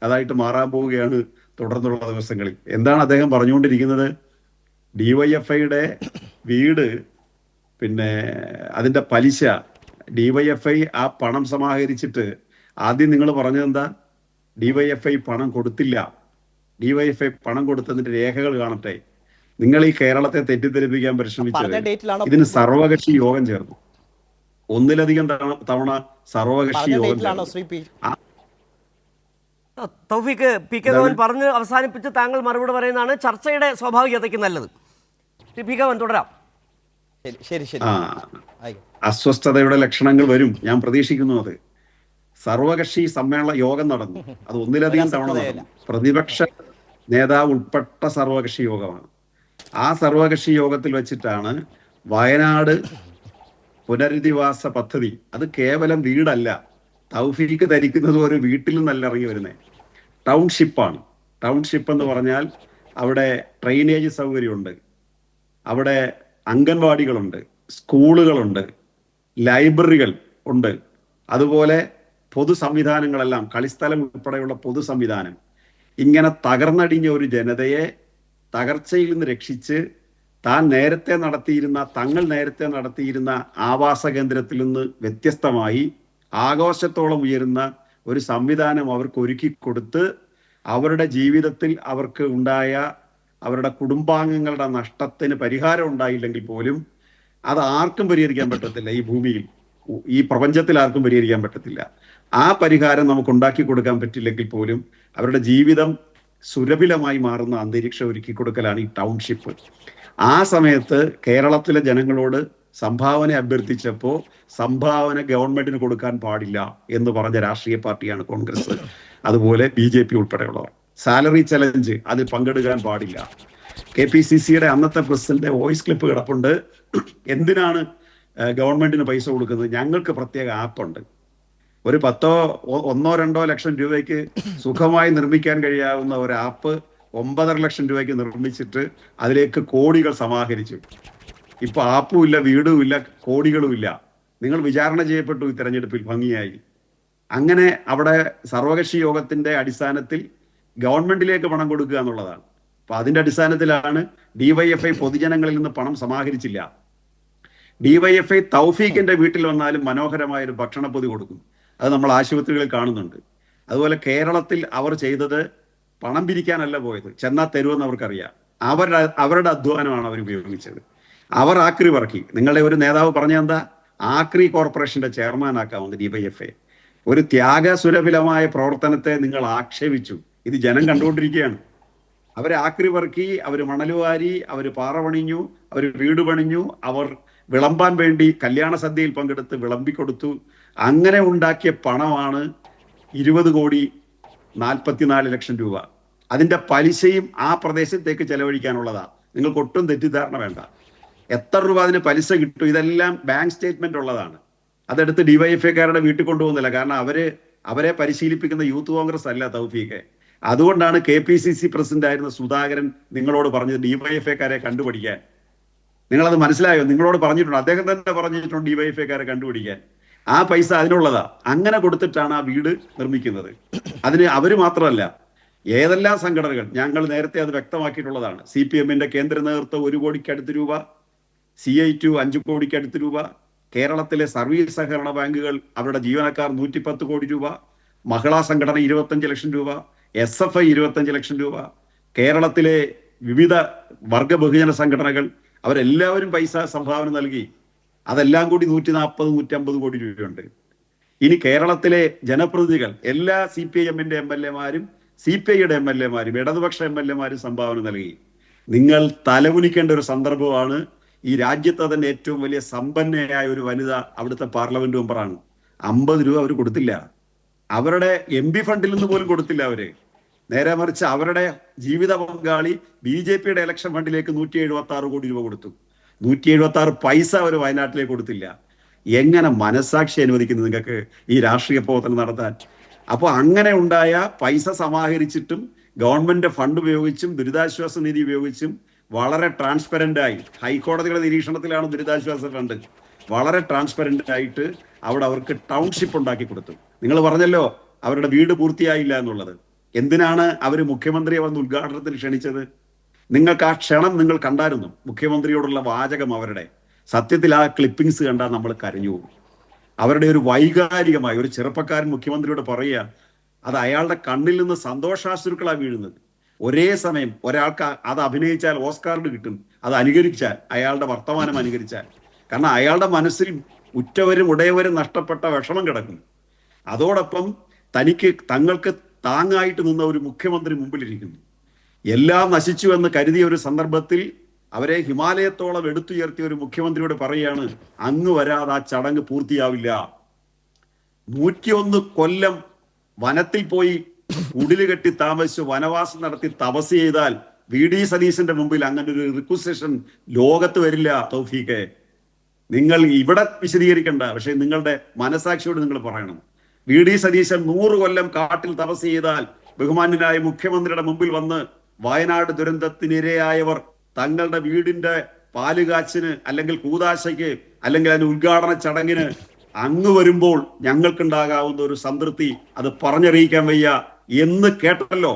അതായിട്ട് മാറാൻ പോവുകയാണ് തുടർന്നുള്ള ദിവസങ്ങളിൽ. എന്താണ് അദ്ദേഹം പറഞ്ഞുകൊണ്ടിരിക്കുന്നത്? DYFIയുടെ വീട്, പിന്നെ അതിൻ്റെ പലിശ, DYFI ആ പണം സമാഹരിച്ചിട്ട് ആദ്യം നിങ്ങൾ പറഞ്ഞതെന്താ? DYFI പണം കൊടുത്തില്ല, DYFI പണം കൊടുത്തതിന്റെ രേഖകൾ കാണട്ടെ. നിങ്ങൾ ഈ കേരളത്തെ തെറ്റിദ്ധരിപ്പിക്കാൻ പരിശ്രമിച്ചത് ഇതിന് സർവകക്ഷി യോഗം ചേർന്നു. ഒന്നിലധികം തവണ സർവകക്ഷി യോഗം ചേർന്നു. തൗഫീഖ്, പി കെ ഗോവൻ പറഞ്ഞ് അവസാനിപ്പിച്ച് താങ്കൾ മറുപടി പറയുന്നതാണ് ചർച്ചയുടെ സ്വാഭാവികതയ്ക്ക് നല്ലത്. പി കെ ഗോവൻ തുടരാം. അസ്വസ്ഥതയുടെ ലക്ഷണങ്ങൾ വരും, ഞാൻ പ്രതീക്ഷിക്കുന്നു. അത് സർവകക്ഷി സമ്മേളന യോഗം നടന്നു, അത് ഒന്നിലധികം തവണ നടന്നു. പ്രതിപക്ഷ നേതാവ് ഉൾപ്പെട്ട സർവകക്ഷി യോഗമാണ്. ആ സർവകക്ഷി യോഗത്തിൽ വെച്ചിട്ടാണ് വയനാട് പുനരധിവാസ പദ്ധതി, അത് കേവലം വീടല്ല, തൗഫീഖ് ധരിക്കുന്നത് ഒരു വീട്ടിൽ നിന്നല്ല ഇറങ്ങി വരുന്നത്, ടൗൺഷിപ്പാണ്. ടൗൺഷിപ്പ് എന്ന് പറഞ്ഞാൽ അവിടെ ഡ്രെയിനേജ് സൗകര്യമുണ്ട്, അവിടെ അംഗൻവാടികളുണ്ട്, സ്കൂളുകളുണ്ട്, ലൈബ്രറികൾ ഉണ്ട്, അതുപോലെ പൊതു സംവിധാനങ്ങളെല്ലാം, കളിസ്ഥലം ഉൾപ്പെടെയുള്ള പൊതു സംവിധാനം ഇങ്ങനെ തകർന്നടിഞ്ഞ ഒരു ജനതയെ തകർച്ചയിൽ നിന്ന് രക്ഷിച്ച് തങ്ങൾ നേരത്തെ നടത്തിയിരുന്ന ആവാസ കേന്ദ്രത്തിൽ നിന്ന് വ്യത്യസ്തമായി ആഘോഷത്തോളം ഉയരുന്ന ഒരു സംവിധാനം അവർക്ക് ഒരുക്കി കൊടുത്ത് അവരുടെ ജീവിതത്തിൽ അവർക്ക് ഉണ്ടായ അവരുടെ കുടുംബാംഗങ്ങളുടെ നഷ്ടത്തിന് പരിഹാരം ഉണ്ടായില്ലെങ്കിൽ പോലും അത് ആർക്കും പരിഹരിക്കാൻ പറ്റത്തില്ല. ഈ ഭൂമിയിൽ, ഈ പ്രപഞ്ചത്തിൽ ആർക്കും പരിഹരിക്കാൻ പറ്റത്തില്ല. ആ പരിഹാരം നമുക്ക് ഉണ്ടാക്കി കൊടുക്കാൻ പറ്റില്ലെങ്കിൽ പോലും അവരുടെ ജീവിതം സുലഭിലമായി മാറുന്ന അന്തരീക്ഷം ഒരുക്കി കൊടുക്കലാണ് ഈ ടൗൺഷിപ്പ്. ആ സമയത്ത് കേരളത്തിലെ ജനങ്ങളോട് സംഭാവന അഭ്യർത്ഥിച്ചപ്പോൾ സംഭാവന ഗവൺമെന്റിന് കൊടുക്കാൻ പാടില്ല എന്ന് പറഞ്ഞ രാഷ്ട്രീയ പാർട്ടിയാണ് കോൺഗ്രസ്, അതുപോലെ BJP ഉൾപ്പെടെയുള്ളവർ. സാലറി ചലഞ്ച് അതിൽ പങ്കെടുക്കാൻ പാടില്ല. KPCCയുടെ അന്നത്തെ പ്രസിഡന്റ് വോയിസ് ക്ലിപ്പ് കിടപ്പുണ്ട്. എന്തിനാണ് ഗവൺമെന്റിന് പൈസ കൊടുക്കുന്നത്? ഞങ്ങൾക്ക് പ്രത്യേക ആപ്പുണ്ട്. ഒരു 1-2 ലക്ഷം രൂപയ്ക്ക് സുഖമായി നിർമ്മിക്കാൻ കഴിയാവുന്ന ഒരു ആപ്പ് 9.5 ലക്ഷം രൂപയ്ക്ക് നിർമ്മിച്ചിട്ട് അതിലേക്ക് കോടികൾ സമാഹരിച്ചു. ഇപ്പൊ ആപ്പും ഇല്ല, വീടും ഇല്ല, കോടികളും ഇല്ല. നിങ്ങൾ വിചാരണ ചെയ്യപ്പെട്ടു ഈ തെരഞ്ഞെടുപ്പിൽ ഭംഗിയായി. അങ്ങനെ അവിടെ സർവകക്ഷി യോഗത്തിന്റെ അടിസ്ഥാനത്തിൽ ഗവൺമെന്റിലേക്ക് പണം കൊടുക്കുക എന്നുള്ളതാണ്. അപ്പൊ അതിന്റെ അടിസ്ഥാനത്തിലാണ് DYFI പൊതുജനങ്ങളിൽ നിന്ന് പണം സമാഹരിച്ചില്ല. DYFI തൗഫീഖിന്റെ വീട്ടിൽ വന്നാലും മനോഹരമായ ഒരു ഭക്ഷണപ്പൊതി കൊടുക്കും. അത് നമ്മൾ ആശുപത്രികളിൽ കാണുന്നുണ്ട്. അതുപോലെ കേരളത്തിൽ അവർ ചെയ്തത് പണം പിരിക്കാനല്ല പോയത്, ചെന്നാൽ തരുമെന്ന് അവർക്കറിയാം. അവരുടെ അധ്വാനമാണ് അവർ ഉപയോഗിച്ചത്. അവർ ആക്രി പറക്കി. നിങ്ങളുടെ ഒരു നേതാവ് പറഞ്ഞ എന്താ, ആക്രി കോർപ്പറേഷന്റെ ചെയർമാൻ ആക്കാമെന്ന് DYFI. ഒരു ത്യാഗസുരഭിലമായ പ്രവർത്തനത്തെ നിങ്ങൾ ആക്ഷേപിച്ചു. ഇത് ജനം കണ്ടുകൊണ്ടിരിക്കുകയാണ്. അവരെ ആക്രി പറക്കി, അവർ മണലുവാരി, അവർ പാറ പണിഞ്ഞു, അവർ വീട് പണിഞ്ഞു, അവർ വിളമ്പാൻ വേണ്ടി കല്യാണ സദ്യയിൽ പങ്കെടുത്ത് വിളമ്പിക്കൊടുത്തു. അങ്ങനെ ഉണ്ടാക്കിയ പണമാണ് 20,44 ലക്ഷം രൂപ. അതിന്റെ പലിശയും ആ പ്രദേശത്തേക്ക് ചെലവഴിക്കാനുള്ളതാ. നിങ്ങൾക്ക് ഒട്ടും തെറ്റിദ്ധാരണ വേണ്ട. എത്ര രൂപ അതിന് പലിശ കിട്ടും, ഇതെല്ലാം ബാങ്ക് സ്റ്റേറ്റ്മെന്റ് ഉള്ളതാണ്. അതെടുത്ത് DYFIക്കാരുടെ വീട്ടിൽ കൊണ്ടുപോകുന്നില്ല. കാരണം അവരെ പരിശീലിപ്പിക്കുന്ന യൂത്ത് കോൺഗ്രസ് അല്ല തൗഫീഖ്. അതുകൊണ്ടാണ് KPCC പ്രസിഡന്റ് ആയിരുന്ന സുധാകരൻ നിങ്ങളോട് പറഞ്ഞത് DYFIക്കാരെ കണ്ടുപിടിക്കാൻ. നിങ്ങളത് മനസ്സിലായോ? നിങ്ങളോട് പറഞ്ഞിട്ടുണ്ട്, അദ്ദേഹം തന്നെ പറഞ്ഞിട്ടുണ്ട് DYFIക്കാരെ കണ്ടുപിടിക്കാൻ. ആ പൈസ അതിനുള്ളതാ. അങ്ങനെ കൊടുത്തിട്ടാണ് ആ വീട് നിർമ്മിക്കുന്നത്. അതിന് അവര് മാത്രമല്ല, ഏതെല്ലാം സംഘടനകൾ, ഞങ്ങൾ നേരത്തെ അത് വ്യക്തമാക്കിയിട്ടുള്ളതാണ്. CPMന്റെ കേന്ദ്ര നേതൃത്വം 1 കോടിക്കടുത്ത് രൂപ, CI2 5 കോടിക്കടുത്ത് രൂപ, കേരളത്തിലെ സർവീസ് സഹകരണ ബാങ്കുകൾ അവരുടെ ജീവനക്കാർ 110 കോടി രൂപ, മഹിളാ സംഘടന 25 ലക്ഷം രൂപ, SFI 25 ലക്ഷം രൂപ, കേരളത്തിലെ വിവിധ വർഗ ബഹുജന സംഘടനകൾ അവരെല്ലാവരും പൈസ സംഭാവന നൽകി. അതെല്ലാം കൂടി 140-150 കോടി രൂപയുണ്ട്. ഇനി കേരളത്തിലെ ജനപ്രതിനിധികൾ, എല്ലാ CPIMന്റെ MLAമാരും CPIയുടെ MLAമാരും ഇടതുപക്ഷ MLAമാരും സംഭാവന നൽകി. നിങ്ങൾ തലകുനിക്കേണ്ട ഒരു സന്ദർഭമാണ്. ഈ രാജ്യത്തെ തന്നെ ഏറ്റവും വലിയ സമ്പന്നയായ ഒരു വനിത അവിടുത്തെ പാർലമെന്റ് മെമ്പറാണ്. 50 രൂപ അവർ കൊടുത്തില്ല. അവരുടെ MP ഫണ്ടിൽ നിന്ന് പോലും കൊടുത്തില്ല അവര്. നേരെ മറിച്ച് അവരുടെ ജീവിത പങ്കാളി BJPയുടെ ഇലക്ഷൻ ഫണ്ടിലേക്ക് 176 കോടി രൂപ കൊടുത്തു. 176 പൈസ അവർ വയനാട്ടിലേക്ക് കൊടുത്തില്ല. എങ്ങനെ മനസാക്ഷി അനുവദിക്കുന്നു നിങ്ങൾക്ക് ഈ രാഷ്ട്രീയ പ്രവർത്തനം നടത്താൻ? അപ്പോൾ അങ്ങനെ ഉണ്ടായ പൈസ സമാഹരിച്ചിട്ടും ഗവൺമെന്റ് ഫണ്ട് ഉപയോഗിച്ചും ദുരിതാശ്വാസ നിധി ഉപയോഗിച്ചും വളരെ ട്രാൻസ്പെറന്റ് ആയി, ഹൈക്കോടതിയുടെ നിരീക്ഷണത്തിലാണ് ദുരിതാശ്വാസ ഫണ്ട്, വളരെ ട്രാൻസ്പെറന്റ് ആയിട്ട് അവിടെ അവർക്ക് ടൗൺഷിപ്പ് ഉണ്ടാക്കി കൊടുത്തു. നിങ്ങൾ പറഞ്ഞല്ലോ അവരുടെ വീട് പൂർത്തിയായില്ല എന്നുള്ളത്. എന്തിനാണ് അവർ മുഖ്യമന്ത്രിയെ വന്ന് ഉദ്ഘാടനത്തിന് ക്ഷണിച്ചത്? നിങ്ങൾക്ക് ആ ക്ഷണം നിങ്ങൾ കണ്ടായിരുന്നു. മുഖ്യമന്ത്രിയോടുള്ള വാചകം അവരുടെ, സത്യത്തിൽ ആ ക്ലിപ്പിംഗ്സ് കണ്ടാൽ നമ്മൾ കരഞ്ഞു പോകും. അവരുടെ ഒരു വൈകാരികമായ ഒരു ചെറുപ്പക്കാരൻ മുഖ്യമന്ത്രിയോട് പറയുക, അത് അയാളുടെ കണ്ണിൽ നിന്ന് സന്തോഷാശ്രുക്കളാണ് വീഴുന്നത്. ഒരേ സമയം ഒരാൾക്ക് അത് അഭിനയിച്ചാൽ ഓസ്കാറിന് കിട്ടും, അത് അനുകരിച്ചാൽ, അയാളുടെ വർത്തമാനം അനുകരിച്ചാൽ. കാരണം അയാളുടെ മനസ്സിൽ ഉറ്റവരും ഉടയവരും നഷ്ടപ്പെട്ട വിഷമം കിടക്കും. അതോടൊപ്പം തങ്ങൾക്ക് താങ്ങായിട്ട് നിന്ന ഒരു മുഖ്യമന്ത്രി മുമ്പിലിരിക്കുന്നു. എല്ലാം നശിച്ചു എന്ന് കരുതിയ ഒരു സന്ദർഭത്തിൽ അവരെ ഹിമാലയത്തോളം എടുത്തുയർത്തിയ ഒരു മുഖ്യമന്ത്രിയോട് പറയുകയാണ്, അങ്ങ് വരാതെ ആ ചടങ്ങ് പൂർത്തിയാവില്ല. 101 കൊല്ലം വനത്തിൽ പോയി ഉടില് കെട്ടി താമസിച്ച് വനവാസം നടത്തി തപസ് ചെയ്താൽ VD സതീശന്റെ മുമ്പിൽ അങ്ങനെ ഒരു റിക്വസിഷൻ ലോകത്ത് വരില്ല തൗഫീഖെ. നിങ്ങൾ ഇവിടെ വിശദീകരിക്കണ്ട, പക്ഷെ നിങ്ങളുടെ മനസാക്ഷിയോട് നിങ്ങൾ പറയണം. VD സതീശൻ 100 കൊല്ലം കാട്ടിൽ തപസ് ചെയ്താൽ ബഹുമാന്യനായ മുഖ്യമന്ത്രിയുടെ മുമ്പിൽ വന്ന് വയനാട് ദുരന്തത്തിനിരയായവർ തങ്ങളുടെ വീടിന്റെ പാലുകാച്ചിന് അല്ലെങ്കിൽ കൂതാശയ്ക്ക് അല്ലെങ്കിൽ അതിന് ഉദ്ഘാടന ചടങ്ങിന് അങ്ങ് വരുമ്പോൾ ഞങ്ങൾക്കുണ്ടാകാവുന്ന ഒരു സംതൃപ്തി അത് പറഞ്ഞറിയിക്കാൻ വയ്യ എന്ന് കേട്ടല്ലോ.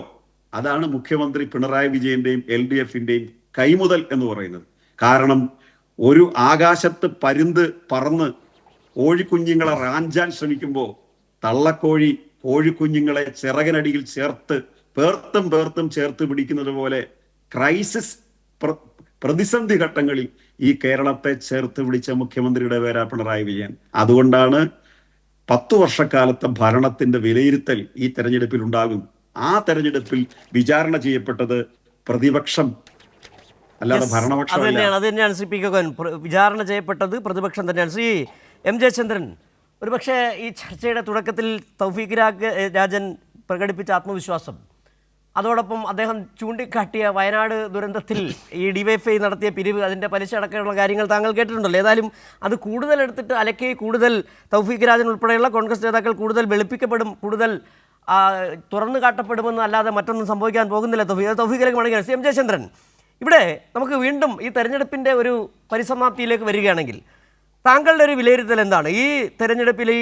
അതാണ് മുഖ്യമന്ത്രി പിണറായി വിജയന്റെയും LDFന്റെയും കൈമുതൽ എന്ന് പറയുന്നത്. കാരണം ഒരു ആകാശത്ത് പരുന്ത് പറന്ന് കോഴിക്കുഞ്ഞുങ്ങളെ റാഞ്ചാൻ ശ്രമിക്കുമ്പോൾ തള്ളക്കോഴി കോഴിക്കുഞ്ഞുങ്ങളെ ചിറകിനടിയിൽ ചേർത്ത് പേർത്തും ചേർത്ത് പിടിക്കുന്നത് പോലെ ക്രൈസിസ് പ്രതിസന്ധി ഘട്ടങ്ങളിൽ ഈ കേരളത്തെ ചേർത്ത് പിടിച്ച മുഖ്യമന്ത്രിയുടെ പേരാ പിണറായി വിജയൻ. അതുകൊണ്ടാണ് 10 വർഷക്കാലത്തെ ഭരണത്തിന്റെ വിലയിരുത്തൽ ഈ തെരഞ്ഞെടുപ്പിൽ ഉണ്ടാകും. ആ തെരഞ്ഞെടുപ്പിൽ വിചാരണ ചെയ്യപ്പെട്ടത് പ്രതിപക്ഷം അല്ലാതെ ഭരണപക്ഷമല്ല. അത് തന്നെയാണ് ശ്രീ പി കോകൻ, വിചാരണ ചെയ്യപ്പെട്ടത് പ്രതിപക്ഷം തന്നെയാണ്. ശ്രീ എം ജയചന്ദ്രൻ, ഒരുപക്ഷെ ഈ ചർച്ചയുടെ തുടക്കത്തിൽ തൗഫീഖ് രാജൻ പ്രകടിപ്പിച്ച ആത്മവിശ്വാസം, അതോടൊപ്പം അദ്ദേഹം ചൂണ്ടിക്കാട്ടിയ വയനാട് ദുരന്തത്തിൽ ഈ DYFI നടത്തിയ പിരിവ്, അതിൻ്റെ പലിശ അടക്കമുള്ള കാര്യങ്ങൾ താങ്കൾ കേട്ടിട്ടുണ്ടല്ലോ. ഏതായാലും അത് കൂടുതൽ എടുത്തിട്ട് അലക്കി കൂടുതൽ തൗഫീഖ് രാജൻ ഉൾപ്പെടെയുള്ള കോൺഗ്രസ് നേതാക്കൾ കൂടുതൽ വെളുപ്പിക്കപ്പെടും, കൂടുതൽ തുറന്നു കാട്ടപ്പെടുമെന്ന് അല്ലാതെ മറ്റൊന്നും സംഭവിക്കാൻ പോകുന്നില്ല. തൗഫീഖിലേക്ക് മടങ്ങുകയാണ്. എം ജയചന്ദ്രൻ, ഇവിടെ നമുക്ക് വീണ്ടും ഈ തെരഞ്ഞെടുപ്പിൻ്റെ ഒരു പരിസമാപ്തിയിലേക്ക് വരികയാണെങ്കിൽ താങ്കളുടെ ഒരു വിലയിരുത്തൽ എന്താണ്? ഈ തെരഞ്ഞെടുപ്പിൽ ഈ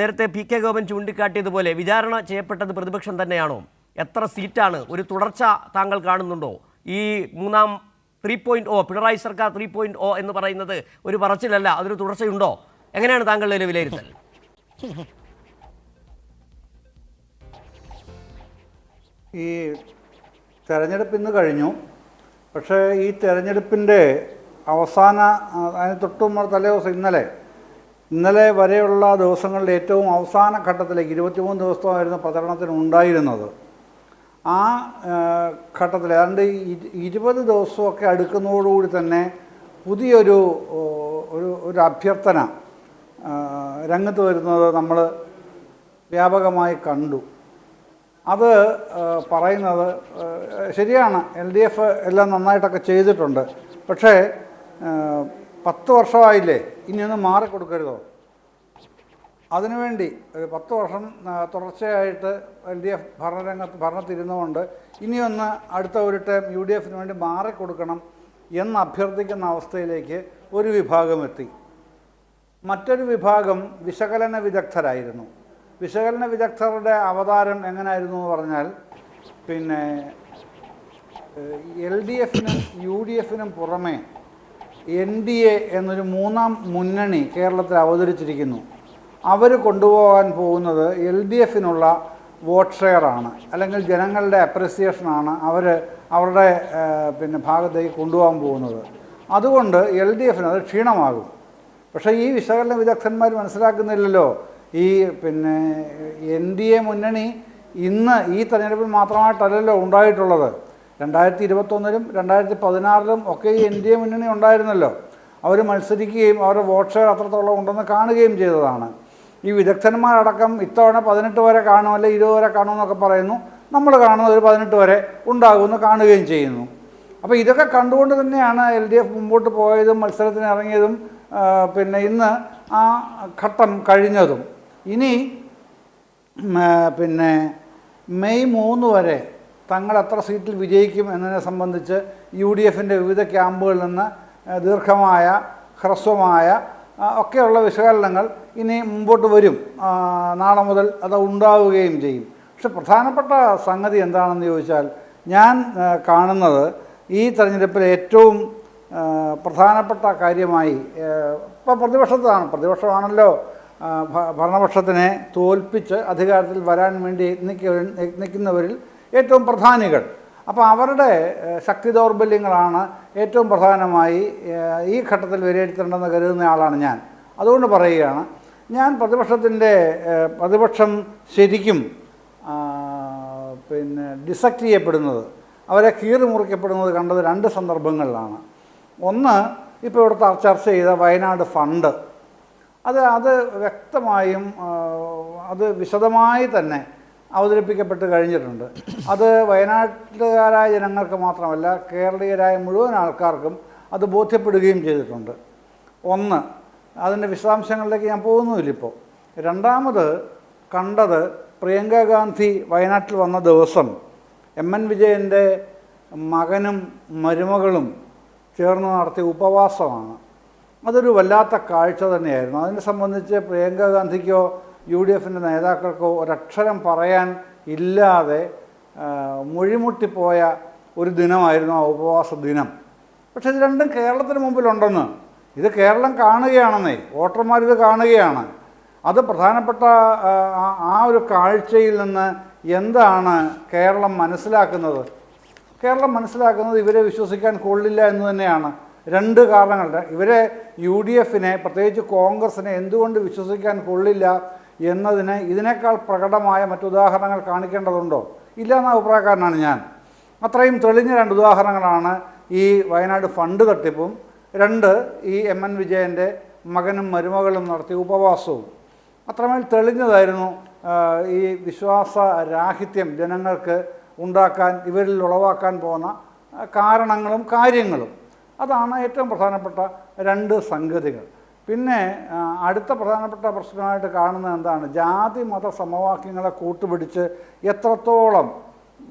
നേരത്തെ PK ഗോപൻ ചൂണ്ടിക്കാട്ടിയതുപോലെ വിചാരണ ചെയ്യപ്പെട്ടത് പ്രതിപക്ഷം തന്നെയാണോ? എത്ര സീറ്റാണ്? ഒരു തുടർച്ച താങ്കൾ കാണുന്നുണ്ടോ? ഈ മൂന്നാം 3.0 പിണറായി സർക്കാർ 3.0 എന്ന് പറയുന്നത് ഒരു പറച്ചിലല്ല, അതൊരു തുടർച്ചയുണ്ടോ? എങ്ങനെയാണ് താങ്കളുടെ ഒരു വിലയിരുത്തൽ? ഈ തെരഞ്ഞെടുപ്പ് ഇന്ന് കഴിഞ്ഞു. പക്ഷേ ഈ തെരഞ്ഞെടുപ്പിൻ്റെ അവസാന അതിന് തൊട്ടുമുമ്പ് തലേദിവസം ഇന്നലെ വരെയുള്ള ദിവസങ്ങളിൽ ഏറ്റവും അവസാന ഘട്ടത്തിലേക്ക് 23 ദിവസമായിരുന്നു പ്രചരണത്തിന് ഉണ്ടായിരുന്നത്. ആ ഘട്ടത്തിൽ ഏതാണ്ട് 20 ദിവസമൊക്കെ അടുക്കുന്നതോടുകൂടി തന്നെ പുതിയൊരു ഒരു അഭ്യർത്ഥന രംഗത്ത് വരുന്നത് നമ്മൾ വ്യാപകമായി കണ്ടു. അത് പറയുന്നത് ശരിയാണ്, LDF എല്ലാം നന്നായിട്ടൊക്കെ ചെയ്തിട്ടുണ്ട്. പക്ഷേ 10 വർഷമായില്ലേ, ഇനിയൊന്ന് മാറിക്കൊടുക്കരുതോ? അതിനുവേണ്ടി 10 വർഷം തുടർച്ചയായിട്ട് LDF ഭരണത്തിരുന്നുകൊണ്ട് ഇനിയൊന്ന് അടുത്ത ഒരു ടൈം UDFന് വേണ്ടി മാറിക്കൊടുക്കണം എന്ന് അഭ്യർത്ഥിക്കുന്ന അവസ്ഥയിലേക്ക് ഒരു വിഭാഗം എത്തി. മറ്റൊരു വിഭാഗം വിശകലന വിദഗ്ധരായിരുന്നു. വിശകലന വിദഗ്ധരുടെ അവതാരം എങ്ങനെയായിരുന്നു എന്ന് പറഞ്ഞാൽ, പിന്നെ LDFനും UDFനും പുറമെ NDA എന്നൊരു മൂന്നാം മുന്നണി കേരളത്തിൽ അവതരിച്ചിരിക്കുന്നു. അവർ കൊണ്ടുപോകാൻ പോകുന്നത് LDFനുള്ള വോട്ട് ഷെയറാണ്, അല്ലെങ്കിൽ ജനങ്ങളുടെ അപ്രിസിയേഷനാണ് അവരുടെ പിന്നെ ഭാഗത്തേക്ക് കൊണ്ടുപോകാൻ പോകുന്നത്. അതുകൊണ്ട് LDFന് അത് ക്ഷീണമാകും. പക്ഷേ ഈ വിശകലന വിദഗ്ധന്മാർ മനസ്സിലാക്കുന്നില്ലല്ലോ, ഈ പിന്നെ NDA മുന്നണി ഇന്ന് ഈ തെരഞ്ഞെടുപ്പിൽ മാത്രമായിട്ടല്ലല്ലോ ഉണ്ടായിട്ടുള്ളത്. 2021-ലും 2016-ലും ഒക്കെ ഈ NDA മുന്നണി ഉണ്ടായിരുന്നല്ലോ. അവർ മത്സരിക്കുകയും അവരുടെ വോട്ട് ഷെയർ അത്രത്തോളം ഉണ്ടെന്ന് കാണുകയും ചെയ്തതാണ്. ഈ വിദഗ്ധന്മാരടക്കം ഇത്തവണ 18 വരെ കാണും, അല്ലെ 20 വരെ കാണുമെന്നൊക്കെ പറയുന്നു. നമ്മൾ കാണുന്നത് ഒരു 18 വരെ ഉണ്ടാകുമെന്ന് കാണുകയും ചെയ്യുന്നു. അപ്പോൾ ഇതൊക്കെ കണ്ടുകൊണ്ട് തന്നെയാണ് LDF മുമ്പോട്ട് പോയതും മത്സരത്തിന് ഇറങ്ങിയതും പിന്നെ ഇന്ന് ആ ഘട്ടം കഴിഞ്ഞതും. ഇനി പിന്നെ മെയ് 3 വരെ തങ്ങൾ എത്ര സീറ്റിൽ വിജയിക്കും എന്നതിനെ സംബന്ധിച്ച് UDFൻ്റെ വിവിധ ക്യാമ്പുകളിൽ നിന്ന് ദീർഘമായ ഹ്രസ്വമായ ഒക്കെയുള്ള വിശകലനങ്ങൾ ഇനി മുമ്പോട്ട് വരും. നാളെ മുതൽ അത് ഉണ്ടാവുകയും ചെയ്യും. പക്ഷെ പ്രധാനപ്പെട്ട സംഗതി എന്താണെന്ന് ചോദിച്ചാൽ, ഞാൻ കാണുന്നത് ഈ തെരഞ്ഞെടുപ്പിൽ ഏറ്റവും പ്രധാനപ്പെട്ട കാര്യമായി ഇപ്പോൾ പ്രതിപക്ഷമാണല്ലോ ഭരണപക്ഷത്തിനെ തോൽപ്പിച്ച് അധികാരത്തിൽ വരാൻ വേണ്ടി യത്നിക്കുന്നവരിൽ ഏറ്റവും പ്രധാനികൾ. അപ്പോൾ അവരുടെ ശക്തി ദൗർബല്യങ്ങളാണ് ഏറ്റവും പ്രധാനമായി ഈ ഘട്ടത്തിൽ വിലയിരുത്തേണ്ടെന്ന് കരുതുന്ന ആളാണ് ഞാൻ. അതുകൊണ്ട് പറയുകയാണ്, ഞാൻ പ്രതിപക്ഷം ശരിക്കും പിന്നെ ഡിസക്റ്റ് ചെയ്യപ്പെടുന്നത്, അവരെ കീറി മുറിക്കപ്പെടുന്നത് കണ്ടത് 2 സന്ദർഭങ്ങളിലാണ്. ഒന്ന്, ഇപ്പോൾ ഇവിടുത്തെ ചർച്ച ചെയ്ത വയനാട് ഫണ്ട്, അത് വ്യക്തമായും അത് വിശദമായി തന്നെ അവതരിപ്പിക്കപ്പെട്ട് കഴിഞ്ഞിട്ടുണ്ട്. അത് വയനാട്ടുകാരായ ജനങ്ങൾക്ക് മാത്രമല്ല, കേരളീയരായ മുഴുവൻ ആൾക്കാർക്കും അത് ബോധ്യപ്പെടുകയും ചെയ്തിട്ടുണ്ട്. ഒന്ന്, അതിൻ്റെ വിശദാംശങ്ങളിലേക്ക് ഞാൻ പോകുന്നുമില്ലിപ്പോൾ. രണ്ടാമത് കണ്ടത്, പ്രിയങ്ക ഗാന്ധി വയനാട്ടിൽ വന്ന ദിവസം MN വിജയൻ്റെ മകനും മരുമകളും ചേർന്ന് നടത്തിയ ഉപവാസമാണ്. അതൊരു വല്ലാത്ത കാഴ്ച തന്നെയായിരുന്നു. അതിനെ സംബന്ധിച്ച് പ്രിയങ്ക ഗാന്ധിക്കോ UDFിൻ്റെ നേതാക്കൾക്കോ ഒരക്ഷരം പറയാൻ ഇല്ലാതെ മൊഴിമുട്ടിപ്പോയ ഒരു ദിനമായിരുന്നു ആ ഉപവാസ ദിനം. പക്ഷെ ഇത് രണ്ടും കേരളത്തിന് മുമ്പിലുണ്ടെന്ന്, ഇത് കേരളം കാണുകയാണെന്നേ, വോട്ടർമാരിത് കാണുകയാണ്. അത് പ്രധാനപ്പെട്ട ആ ഒരു കാഴ്ചയിൽ നിന്ന് എന്താണ് കേരളം മനസ്സിലാക്കുന്നത്? കേരളം മനസ്സിലാക്കുന്നത് ഇവരെ വിശ്വസിക്കാൻ കൊള്ളില്ല എന്ന് തന്നെയാണ്. രണ്ട് കാരണങ്ങളുണ്ട്. ഇവരെ UDFിനെ, പ്രത്യേകിച്ച് കോൺഗ്രസിനെ എന്തുകൊണ്ട് വിശ്വസിക്കാൻ കൊള്ളില്ല എന്നതിന് ഇതിനേക്കാൾ പ്രകടമായ മറ്റുദാഹരണങ്ങൾ കാണിക്കേണ്ടതുണ്ടോ? ഇല്ല എന്ന അഭിപ്രായക്കാരനാണ് ഞാൻ. അത്രയും തെളിഞ്ഞ രണ്ട് ഉദാഹരണങ്ങളാണ് ഈ വയനാട് ഫണ്ട് തട്ടിപ്പും, രണ്ട് ഈ MN വിജയൻ്റെ മകനും മരുമകളും നടത്തിയ ഉപവാസവും. അത്രമേൽ തെളിഞ്ഞതായിരുന്നു ഈ വിശ്വാസരാഹിത്യം ജനങ്ങൾക്ക് ഉണ്ടാക്കാൻ, ഇവരിൽ ഉളവാക്കാൻ പോകുന്ന കാരണങ്ങളും കാര്യങ്ങളും. അതാണ് ഏറ്റവും പ്രധാനപ്പെട്ട രണ്ട് സംഗതികൾ. പിന്നെ അടുത്ത പ്രധാനപ്പെട്ട പ്രശ്നമായിട്ട് കാണുന്നത് എന്താണ്? ജാതി മത സമവാക്യങ്ങളെ കൂട്ടുപിടിച്ച് എത്രത്തോളം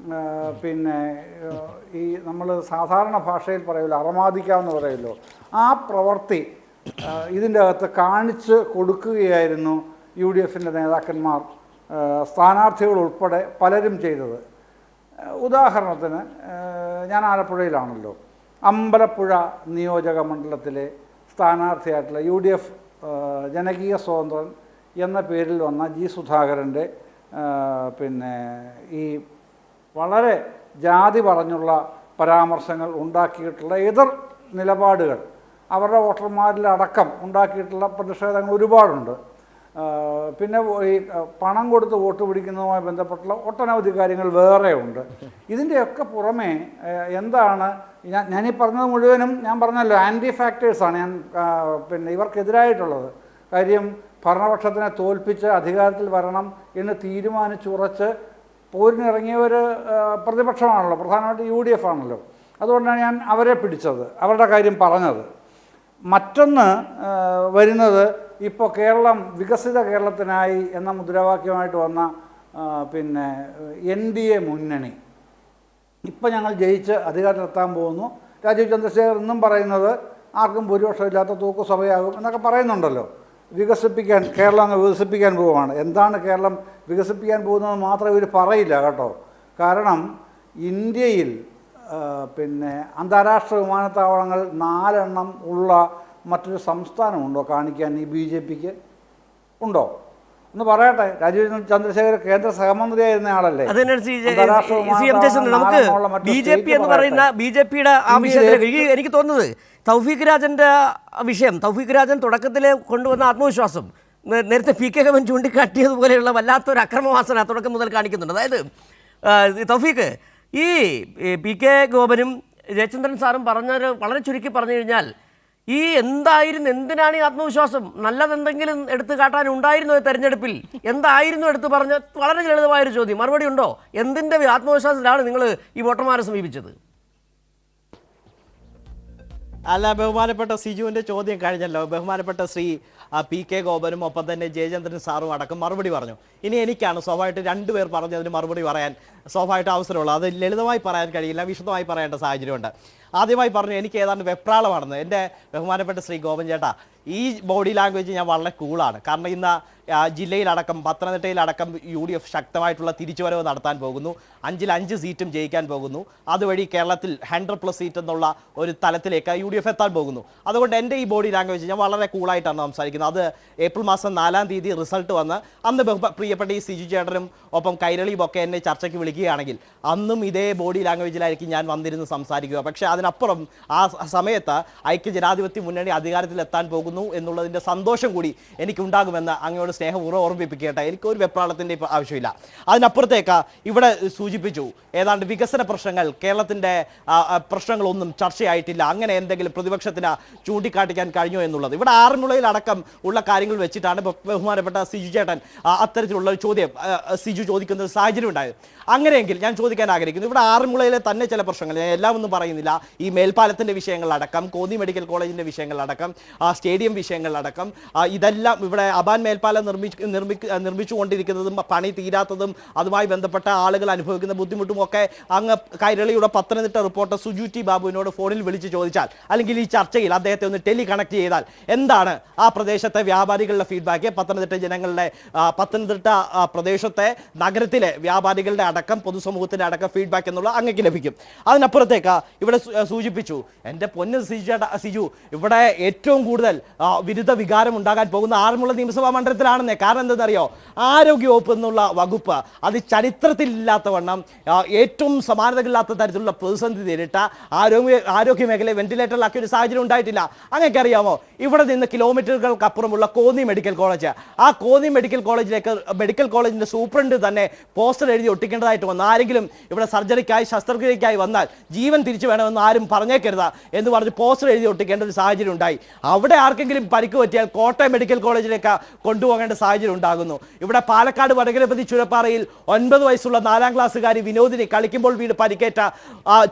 പിന്നെ ഈ നമ്മൾ സാധാരണ ഭാഷയിൽ പറയുമല്ലോ, അറമാദിക്കാമെന്ന് പറയുമല്ലോ, ആ പ്രവൃത്തി ഇതിൻ്റെ അകത്ത് കാണിച്ച് കൊടുക്കുകയായിരുന്നു UDFിൻ്റെ നേതാക്കന്മാർ, സ്ഥാനാർത്ഥികൾ ഉൾപ്പെടെ പലരും ചെയ്തത്. ഉദാഹരണത്തിന് ഞാൻ ആലപ്പുഴയിലാണല്ലോ. അമ്പലപ്പുഴ നിയോജക മണ്ഡലത്തിലെ സ്ഥാനാർത്ഥിയായിട്ടുള്ള UDF ജനകീയ സ്വതന്ത്രൻ എന്ന പേരിൽ വന്ന G സുധാകരൻ്റെ പിന്നെ ഈ വളരെ ജാതി പറഞ്ഞുള്ള പരാമർശങ്ങൾ ഉണ്ടാക്കിയിട്ടുള്ള എതിർ നിലപാടുകൾ, അവരുടെ വോട്ടർമാരിലടക്കം ഉണ്ടാക്കിയിട്ടുള്ള പ്രതിഷേധങ്ങൾ ഒരുപാടുണ്ട്. പിന്നെ ഈ പണം കൊടുത്ത് വോട്ട് പിടിക്കുന്നതുമായി ബന്ധപ്പെട്ടുള്ള ഒട്ടനവധി കാര്യങ്ങൾ വേറെ ഉണ്ട്. ഇതിൻ്റെയൊക്കെ പുറമേ എന്താണ് ഞാനീ പറഞ്ഞത് മുഴുവനും ഞാൻ പറഞ്ഞല്ലോ ആൻറ്റി ഫാക്ടേഴ്സാണ് പിന്നെ ഇവർക്കെതിരായിട്ടുള്ളത്. കാര്യം ഭരണപക്ഷത്തിനെ തോൽപ്പിച്ച് അധികാരത്തിൽ വരണം എന്ന് തീരുമാനിച്ചുറച്ച് പോരിനിറങ്ങിയവർ പ്രതിപക്ഷമാണല്ലോ, പ്രധാനമായിട്ട് UDF ആണല്ലോ. അതുകൊണ്ടാണ് ഞാൻ അവരെ പിടിച്ചത്, അവരുടെ കാര്യം പറഞ്ഞത്. മറ്റൊന്ന് വരുന്നത്, ഇപ്പോൾ കേരളം വികസിത കേരളത്തിനായി എന്ന മുദ്രാവാക്യമായിട്ട് വന്ന പിന്നെ NDA മുന്നണി ഇപ്പം ഞങ്ങൾ ജയിച്ച് അധികാരത്തിലെത്താൻ പോകുന്നു. രാജീവ് ചന്ദ്രശേഖർ ഇന്നും പറയുന്നത് ആർക്കും ഭൂരിപക്ഷമില്ലാത്ത തൂക്കുസഭയാകും എന്നൊക്കെ പറയുന്നുണ്ടല്ലോ. വികസിപ്പിക്കാൻ, കേരളം അങ്ങ് വികസിപ്പിക്കാൻ പോവുകയാണ്. എന്താണ് കേരളം വികസിപ്പിക്കാൻ പോകുന്നത് മാത്രം ഇവർ പറയില്ല കേട്ടോ. കാരണം ഇന്ത്യയിൽ പിന്നെ അന്താരാഷ്ട്ര വിമാനത്താവളങ്ങൾ 4 എണ്ണം ഉള്ള മറ്റൊരു സംസ്ഥാനമുണ്ടോ കാണിക്കാൻ ഈ BJPക്ക്? ഉണ്ടോ? ഒന്ന് പറയട്ടെ. രാജീവ് ചന്ദ്രശേഖർ കേന്ദ്ര സഹമന്ത്രിയായിരുന്ന ആളല്ലേ. നമുക്ക് BJP എന്ന് പറയുന്ന BJPയുടെ ആ വിഷയത്തിൽ എനിക്ക് തോന്നുന്നത് തൗഫീഖ് രാജൻ്റെ വിഷയം, തൗഫീഖ് രാജൻ തുടക്കത്തിൽ കൊണ്ടുവന്ന ആത്മവിശ്വാസം നേരത്തെ PK ഗവൻ ചൂണ്ടിക്കാട്ടിയതുപോലെയുള്ള വല്ലാത്തൊരു അക്രമവാസന തുടക്കം മുതൽ കാണിക്കുന്നുണ്ട്. അതായത് തൗഫീഖ്, ഈ PK ഗോപനും ജയചന്ദ്രൻ സാറും പറഞ്ഞൊരു വളരെ ചുരുക്കി പറഞ്ഞു കഴിഞ്ഞാൽ, ഈ എന്തിനാണ് ഈ ആത്മവിശ്വാസം? നല്ലതെന്തെങ്കിലും എടുത്തു കാട്ടാൻ ഉണ്ടായിരുന്നോ തെരഞ്ഞെടുപ്പിൽ? എന്തായിരുന്നു എടുത്തു പറഞ്ഞ? വളരെ ലളിതമായൊരു ചോദ്യം, മറുപടി ഉണ്ടോ? എന്തിൻ്റെ ആത്മവിശ്വാസത്തിലാണ് നിങ്ങൾ ഈ വോട്ടർമാരെ സമീപിച്ചത്? അല്ല, ബഹുമാനപ്പെട്ട സിജുവിൻ്റെ ചോദ്യം കഴിഞ്ഞല്ലോ. ബഹുമാനപ്പെട്ട ശ്രീ PK ഗോപനും ഒപ്പം തന്നെ ജയചന്ദ്രൻ സാറും അടക്കം മറുപടി പറഞ്ഞു. ഇനി എനിക്കാണ് സ്വാഭാവികമായിട്ട് രണ്ടുപേർ പറഞ്ഞതിന് മറുപടി പറയാൻ സ്വാഭാവികമായിട്ട് അവസരമുള്ളത്. അത് ലളിതമായി പറയാൻ കഴിയില്ല, വിശദമായി പറയേണ്ട സാഹചര്യമുണ്ട്. ആദ്യമായി പറഞ്ഞു എനിക്ക് ഏതാണ്ട് വെപ്രാളമാണെന്ന്. എൻ്റെ ബഹുമാനപ്പെട്ട ശ്രീ ഗോപൻ ചേട്ടാ, ഈ ബോഡി ലാംഗ്വേജ് ഞാൻ വളരെ കൂളാണ്. കാരണം ഇന്ന് ജില്ലയിലടക്കം പത്തനംതിട്ടയിലടക്കം UDF ശക്തമായിട്ടുള്ള തിരിച്ചുവരവ് നടത്താൻ പോകുന്നു. 5-ൽ 5 സീറ്റും ജയിക്കാൻ പോകുന്നു. അതുവഴി കേരളത്തിൽ 100+ സീറ്റ് എന്നുള്ള ഒരു തലത്തിലേക്ക് UDF എത്താൻ പോകുന്നു. അതുകൊണ്ട് എൻ്റെ ഈ ബോഡി ലാംഗ്വേജ് ഞാൻ വളരെ കൂളായിട്ടാണ് സംസാരിക്കുന്നത്. അത് ഏപ്രിൽ മാസം 4-ാം തീയതി റിസൾട്ട് വന്ന് അന്ന് പ്രിയപ്പെട്ട ഈ സിജു ചേട്ടനും ഒപ്പം കൈരളിയും ഒക്കെ എന്നെ ചർച്ചയ്ക്ക് വിളിക്കുകയാണെങ്കിൽ അന്നും ഇതേ ബോഡി ലാംഗ്വേജിലായിരിക്കും ഞാൻ വന്നിരുന്ന് സംസാരിക്കുക. പക്ഷേ അതിനപ്പുറം ആ സമയത്ത് ഐക്യജനാധിപത്യ മുന്നണി അധികാരത്തിലെത്താൻ പോകുന്നു എന്നുള്ളതിൻ്റെ സന്തോഷം കൂടി എനിക്കുണ്ടാകുമെന്ന് അങ്ങയോട് സ്നേഹപൂർവ്വം ഓർമ്മിപ്പിക്കട്ടെ. എനിക്കൊരു വെപ്രാളത്തിൻ്റെ ആവശ്യമില്ല. അതിനപ്പുറത്തേക്ക് ഇവിടെ സൂചിപ്പിച്ചു ഏതാണ്ട് വികസന പ്രശ്നങ്ങൾ, കേരളത്തിൻ്റെ പ്രശ്നങ്ങളൊന്നും ചർച്ചയായിട്ടില്ല, അങ്ങനെ എന്തെങ്കിലും പ്രതിപക്ഷത്തിന് ചൂണ്ടിക്കാട്ടിക്കാൻ കഴിഞ്ഞോ എന്നുള്ളത്. ഇവിടെ ആറന്മുളയിലടക്കം ഉള്ള കാര്യങ്ങൾ വെച്ചിട്ടാണ് ബഹുമാനപ്പെട്ട സിജു ചേട്ടൻ അത്തരത്തിലുള്ള ഒരു ചോദ്യം സിജു ചോദിക്കുന്ന ഒരു സാഹചര്യം ഉണ്ടായത്. അങ്ങനെയെങ്കിൽ ഞാൻ ചോദിക്കാൻ ആഗ്രഹിക്കുന്നു, ഇവിടെ ആറന്മുളയിലെ തന്നെ ചില പ്രശ്നങ്ങൾ, ഞാൻ എല്ലാം ഒന്നും പറയുന്നില്ല, ഈ മേൽപ്പാലത്തിൻ്റെ വിഷയങ്ങളടക്കം, കോന്നി മെഡിക്കൽ കോളേജിൻ്റെ വിഷയങ്ങളടക്കം, സ്റ്റേഡിയം വിഷയങ്ങളടക്കം, ഇതെല്ലാം ഇവിടെ അബാൻ മേൽപ്പാലം നിർമ്മിച്ചുകൊണ്ടിരിക്കുന്നതും പണി തീരാത്തതും അതുമായി ബന്ധപ്പെട്ട ആളുകൾ അനുഭവിക്കുന്ന ബുദ്ധിമുട്ടും ഒക്കെ അങ്ങ് കൈരളിയുടെ പത്തനംതിട്ട റിപ്പോർട്ടർ സുജു ടി ബാബുവിനോട് ഫോണിൽ വിളിച്ച് ചോദിച്ചാൽ, അല്ലെങ്കിൽ ഈ ചർച്ചയിൽ അദ്ദേഹത്തെ ഒന്ന് ടെലി കണക്ട് ചെയ്താൽ എന്താണ് ആ പ്രദേശത്തെ വ്യാപാരികളുടെ ഫീഡ്ബാക്ക്, പത്തനംതിട്ട ജനങ്ങളുടെ, പത്തനംതിട്ട പ്രദേശത്തെ നഗരത്തിലെ വ്യാപാരികളുടെ അടക്കം പൊതുസമൂഹത്തിൻ്റെ അടക്കം ഫീഡ്ബാക്ക് എന്നുള്ള അങ്ങേക്ക് ലഭിക്കും. അതിനപ്പുറത്തേക്ക് ഇവിടെ സൂചിപ്പിച്ചു, എൻ്റെ പൊന്ന് സിജു, ഇവിടെ ഏറ്റവും കൂടുതൽ വിരുദ്ധ വികാരം ഉണ്ടാകാൻ പോകുന്ന ആറന്മുള നിയമസഭാ മണ്ഡലത്തിലാണെന്നേ. കാരണം എന്തെന്നറിയോ, ആരോഗ്യവകുപ്പ് എന്നുള്ള വകുപ്പ് അത് ചരിത്രത്തിലില്ലാത്തവണ്ണം ഏറ്റവും സമാനതകളില്ലാത്ത തരത്തിലുള്ള പ്രതിസന്ധി നേരിട്ട ആരോഗ്യ മേഖലയെ വെന്റിലേറ്ററിലാക്കിയ ഒരു സാഹചര്യം ഉണ്ടായിട്ടില്ല. അങ്ങനെയൊക്കെ അറിയാമോ, ഇവിടെ നിന്ന് കിലോമീറ്ററുകൾക്കപ്പുറമുള്ള കോന്നി മെഡിക്കൽ കോളേജ്, ആ കോന്നി മെഡിക്കൽ കോളേജിൻ്റെ സൂപ്രണ്ട് തന്നെ പോസ്റ്റർ എഴുതി ഒട്ടിക്കേണ്ടതായിട്ട് വന്നു. ആരെങ്കിലും ഇവിടെ സർജറിക്കായി ശസ്ത്രക്രിയയ്ക്കായി വന്നാൽ ജീവൻ തിരിച്ചു വേണമെന്ന് ആരും പറഞ്ഞേക്കരുത് എന്ന് പറഞ്ഞ് പോസ്റ്റർ എഴുതി ഒട്ടിക്കേണ്ട ഒരു സാഹചര്യം ഉണ്ടായി. അവിടെ ആർക്കെങ്കിലും പരിക്ക് പറ്റിയാൽ കോട്ടയം മെഡിക്കൽ കോളേജിലേക്ക് കൊണ്ടുപോകേണ്ട സാഹചര്യം ഉണ്ടാകുന്നു. ഇവിടെ പാലക്കാട് വടകരപതി ചുരപ്പാറയിൽ 9 വയസ്സുള്ള 4ാം ക്ലാസ്സുകാരി വിനോദിനി കളിക്കുമ്പോൾ വീട് പരിക്കേറ്റ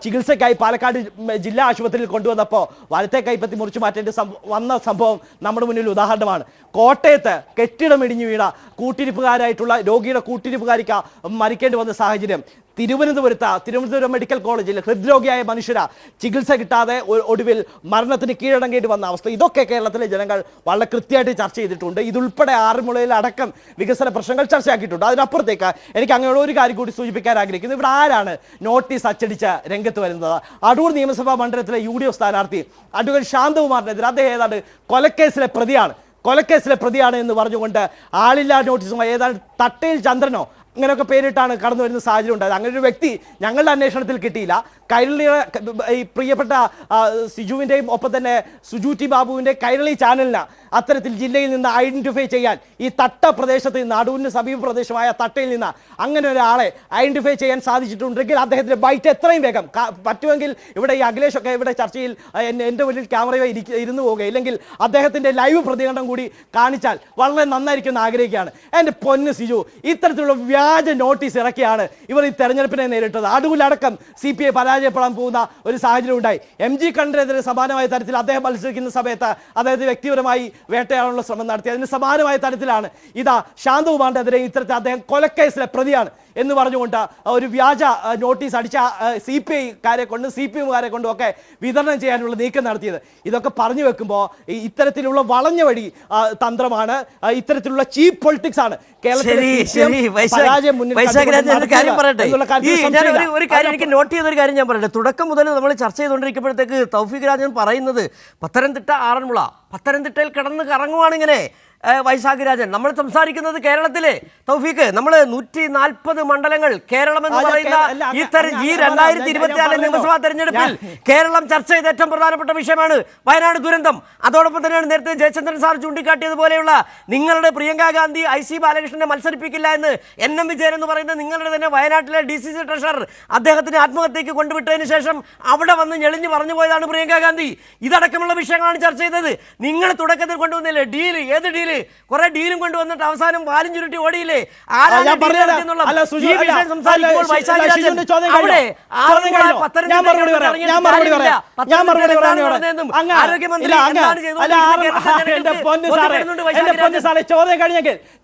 ചികിത്സയ്ക്കായി പാലക്കാട് ജില്ലാ ആശുപത്രിയിൽ കൊണ്ടുവന്നപ്പോൾ വലത്തെ കൈപ്പത്തി മുറിച്ചു മാറ്റേണ്ട വന്ന സംഭവം നമ്മുടെ മുന്നിൽ ഉദാഹരണമാണ്. കോട്ടയത്ത് കെട്ടിടം ഇടിഞ്ഞു വീണ കൂട്ടിരിപ്പുകാരായിട്ടുള്ള രോഗിയുടെ കൂട്ടിരിപ്പുകാരിക്ക് മരിക്കേണ്ടി വന്ന സാഹചര്യം. തിരുവനന്തപുരം മെഡിക്കൽ കോളേജിൽ ഹൃദ്രോഗിയായ മനുഷ്യര ചികിത്സ കിട്ടാതെ ഒടുവിൽ മരണത്തിന് കീഴടങ്ങേണ്ടി വന്ന അവസ്ഥ. ഇതൊക്കെ കേരളത്തിലെ ജനങ്ങൾ വളരെ കൃത്യമായിട്ട് ചർച്ച ചെയ്തിട്ടുണ്ട്. ഇതുൾപ്പെടെ ആറന്മുളയിൽ അടക്കം വികസന പ്രശ്നങ്ങൾ ചർച്ചയാക്കിയിട്ടുണ്ട്. അതിനപ്പുറത്തേക്ക് എനിക്ക് അങ്ങനെയുള്ള ഒരു കാര്യം കൂടി സൂചിപ്പിക്കാൻ ആഗ്രഹിക്കുന്നു. ഇവിടെ ആരാണ് നോട്ടീസ് അച്ചടിച്ച് രംഗത്ത് വരുന്നത്? അടൂർ നിയമസഭാ മണ്ഡലത്തിലെ UDF സ്ഥാനാർത്ഥി അഡ്വക്കേറ്റ് ശാന്തകുമാറിനെതിരെ അദ്ദേഹം ഏതാണ്ട് കൊലക്കേസിലെ പ്രതിയാണ് എന്ന് പറഞ്ഞുകൊണ്ട് ആളില്ലാ നോട്ടീസുമായി ഏതാണ്ട് തട്ടയിൽ ചന്ദ്രനോ ഇങ്ങനെയൊക്കെ പേരിട്ടാണ് കടന്നു വരുന്ന സാഹചര്യം ഉണ്ടായത്. അങ്ങനെ ഒരു വ്യക്തി ഞങ്ങളുടെ അന്വേഷണത്തിൽ കിട്ടിയില്ല. കൈരളിയുടെ ഈ പ്രിയപ്പെട്ട സിജുവിൻ്റെയും ഒപ്പം തന്നെ സുജു ടി ബാബുവിൻ്റെ കൈരളി ചാനലിന് അത്തരത്തിൽ ജില്ലയിൽ നിന്ന് ഐഡൻറ്റിഫൈ ചെയ്യാൻ, ഈ തട്ട പ്രദേശത്ത് നിന്ന് അടൂരിന് സമീപ പ്രദേശമായ തട്ടയിൽ നിന്ന് അങ്ങനെ ഒരാളെ ഐഡൻറ്റിഫൈ ചെയ്യാൻ സാധിച്ചിട്ടുണ്ടെങ്കിൽ അദ്ദേഹത്തിൻ്റെ ബൈറ്റ് എത്രയും വേഗം പറ്റുമെങ്കിൽ ഇവിടെ ഈ അഖിലേഷൊക്കെ ഇവിടെ ചർച്ചയിൽ എൻ്റെ മുന്നിൽ ക്യാമറയിൽ ഇരുന്നു പോവുക, ഇല്ലെങ്കിൽ അദ്ദേഹത്തിൻ്റെ ലൈവ് പ്രതികരണം കൂടി കാണിച്ചാൽ വളരെ നന്നായിരിക്കും എന്ന് ആഗ്രഹിക്കുകയാണ്. എൻ്റെ പൊന്ന് സിജു, ഇത്തരത്തിലുള്ള വ്യാജ നോട്ടീസ് ഇറക്കിയാണ് ഇവർ ഈ തെരഞ്ഞെടുപ്പിനെ നേരിട്ടത്. അടൂരിലടക്കം CPI പരാജയപ്പെടാൻ പോകുന്ന ഒരു സാഹചര്യം ഉണ്ടായി. MG കണ്ഠനെതിരെ സമാനമായ തരത്തിൽ അദ്ദേഹം മത്സരിക്കുന്ന സമയത്ത് അദ്ദേഹത്തെ വ്യക്തിപരമായി വേട്ടയാടാനുള്ള ശ്രമം നടത്തി. അതിന് സമാനമായ തരത്തിലാണ് ഇതാ ശാന്തകുമാറിനെതിരെ ഇത്തരത്തിൽ അദ്ദേഹം കൊലക്കേസിലെ പ്രതിയാണ് എന്ന് പറഞ്ഞുകൊണ്ട് ഒരു വ്യാജ നോട്ടീസ് അടിച്ച CPIക്കാരെ കൊണ്ട് CPMകാരെ കൊണ്ടും ഒക്കെ വിതരണം ചെയ്യാനുള്ള നീക്കം നടത്തിയത്. ഇതൊക്കെ പറഞ്ഞു വെക്കുമ്പോൾ ഇത്തരത്തിലുള്ള വളഞ്ഞ വഴി തന്ത്രമാണ്, ഇത്തരത്തിലുള്ള ചീപ്പ് പൊളിറ്റിക്സ് ആണ് കേരളത്തിലെ ഒരു കാര്യം എനിക്ക് നോട്ട് ചെയ്തൊരു കാര്യം ഞാൻ പറയട്ടെ. തുടക്കം മുതൽ നമ്മൾ ചർച്ച ചെയ്തുകൊണ്ടിരിക്കുമ്പോഴത്തേക്ക് തൗഫീഖ് രാജൻ പറയുന്നത് പത്തനംതിട്ട ആറന്മുള, പത്തനംതിട്ടയിൽ കിടന്ന് കറങ്ങുവാണ് ഇങ്ങനെ വൈശാഖ് രാജൻ. നമ്മൾ സംസാരിക്കുന്നത് കേരളത്തിലെ തൗഫീഖ്, നമ്മൾ 140 മണ്ഡലങ്ങൾ കേരളം എന്ന് പറയുന്ന ഈ 2024 നിയമസഭാ തെരഞ്ഞെടുപ്പിൽ കേരളം ചർച്ച ചെയ്ത ഏറ്റവും പ്രധാനപ്പെട്ട വിഷയമാണ് വയനാട് ദുരന്തം. അതോടൊപ്പം തന്നെയാണ് നേരത്തെ ജയചന്ദ്രൻ സാർ ചൂണ്ടിക്കാട്ടിയതുപോലെയുള്ള നിങ്ങളുടെ പ്രിയങ്കാ ഗാന്ധി IC ബാലകൃഷ്ണനെ മത്സരിപ്പിക്കില്ല എന്ന് NM വിജയൻ എന്ന് പറയുന്ന നിങ്ങളുടെ തന്നെ വയനാട്ടിലെ DCC ട്രഷറർ അദ്ദേഹത്തിന് ആത്മഹത്യക്ക് കൊണ്ടുവിട്ടതിന് ശേഷം അവിടെ വന്ന് ഞെളിഞ്ഞ് പറഞ്ഞു പോയതാണ് പ്രിയങ്കാ ഗാന്ധി. ഇതടക്കമുള്ള വിഷയങ്ങളാണ് ചർച്ച ചെയ്തത്. നിങ്ങൾ തുടക്കത്തിൽ കൊണ്ടുവന്നില്ലേ ഡീല്? ഏത് ഡീല്? കുറെ ഡീലും കൊണ്ടുവന്നിട്ട് അവസാനം വാലും ചുരുട്ടി ഓടിയില്ലേ?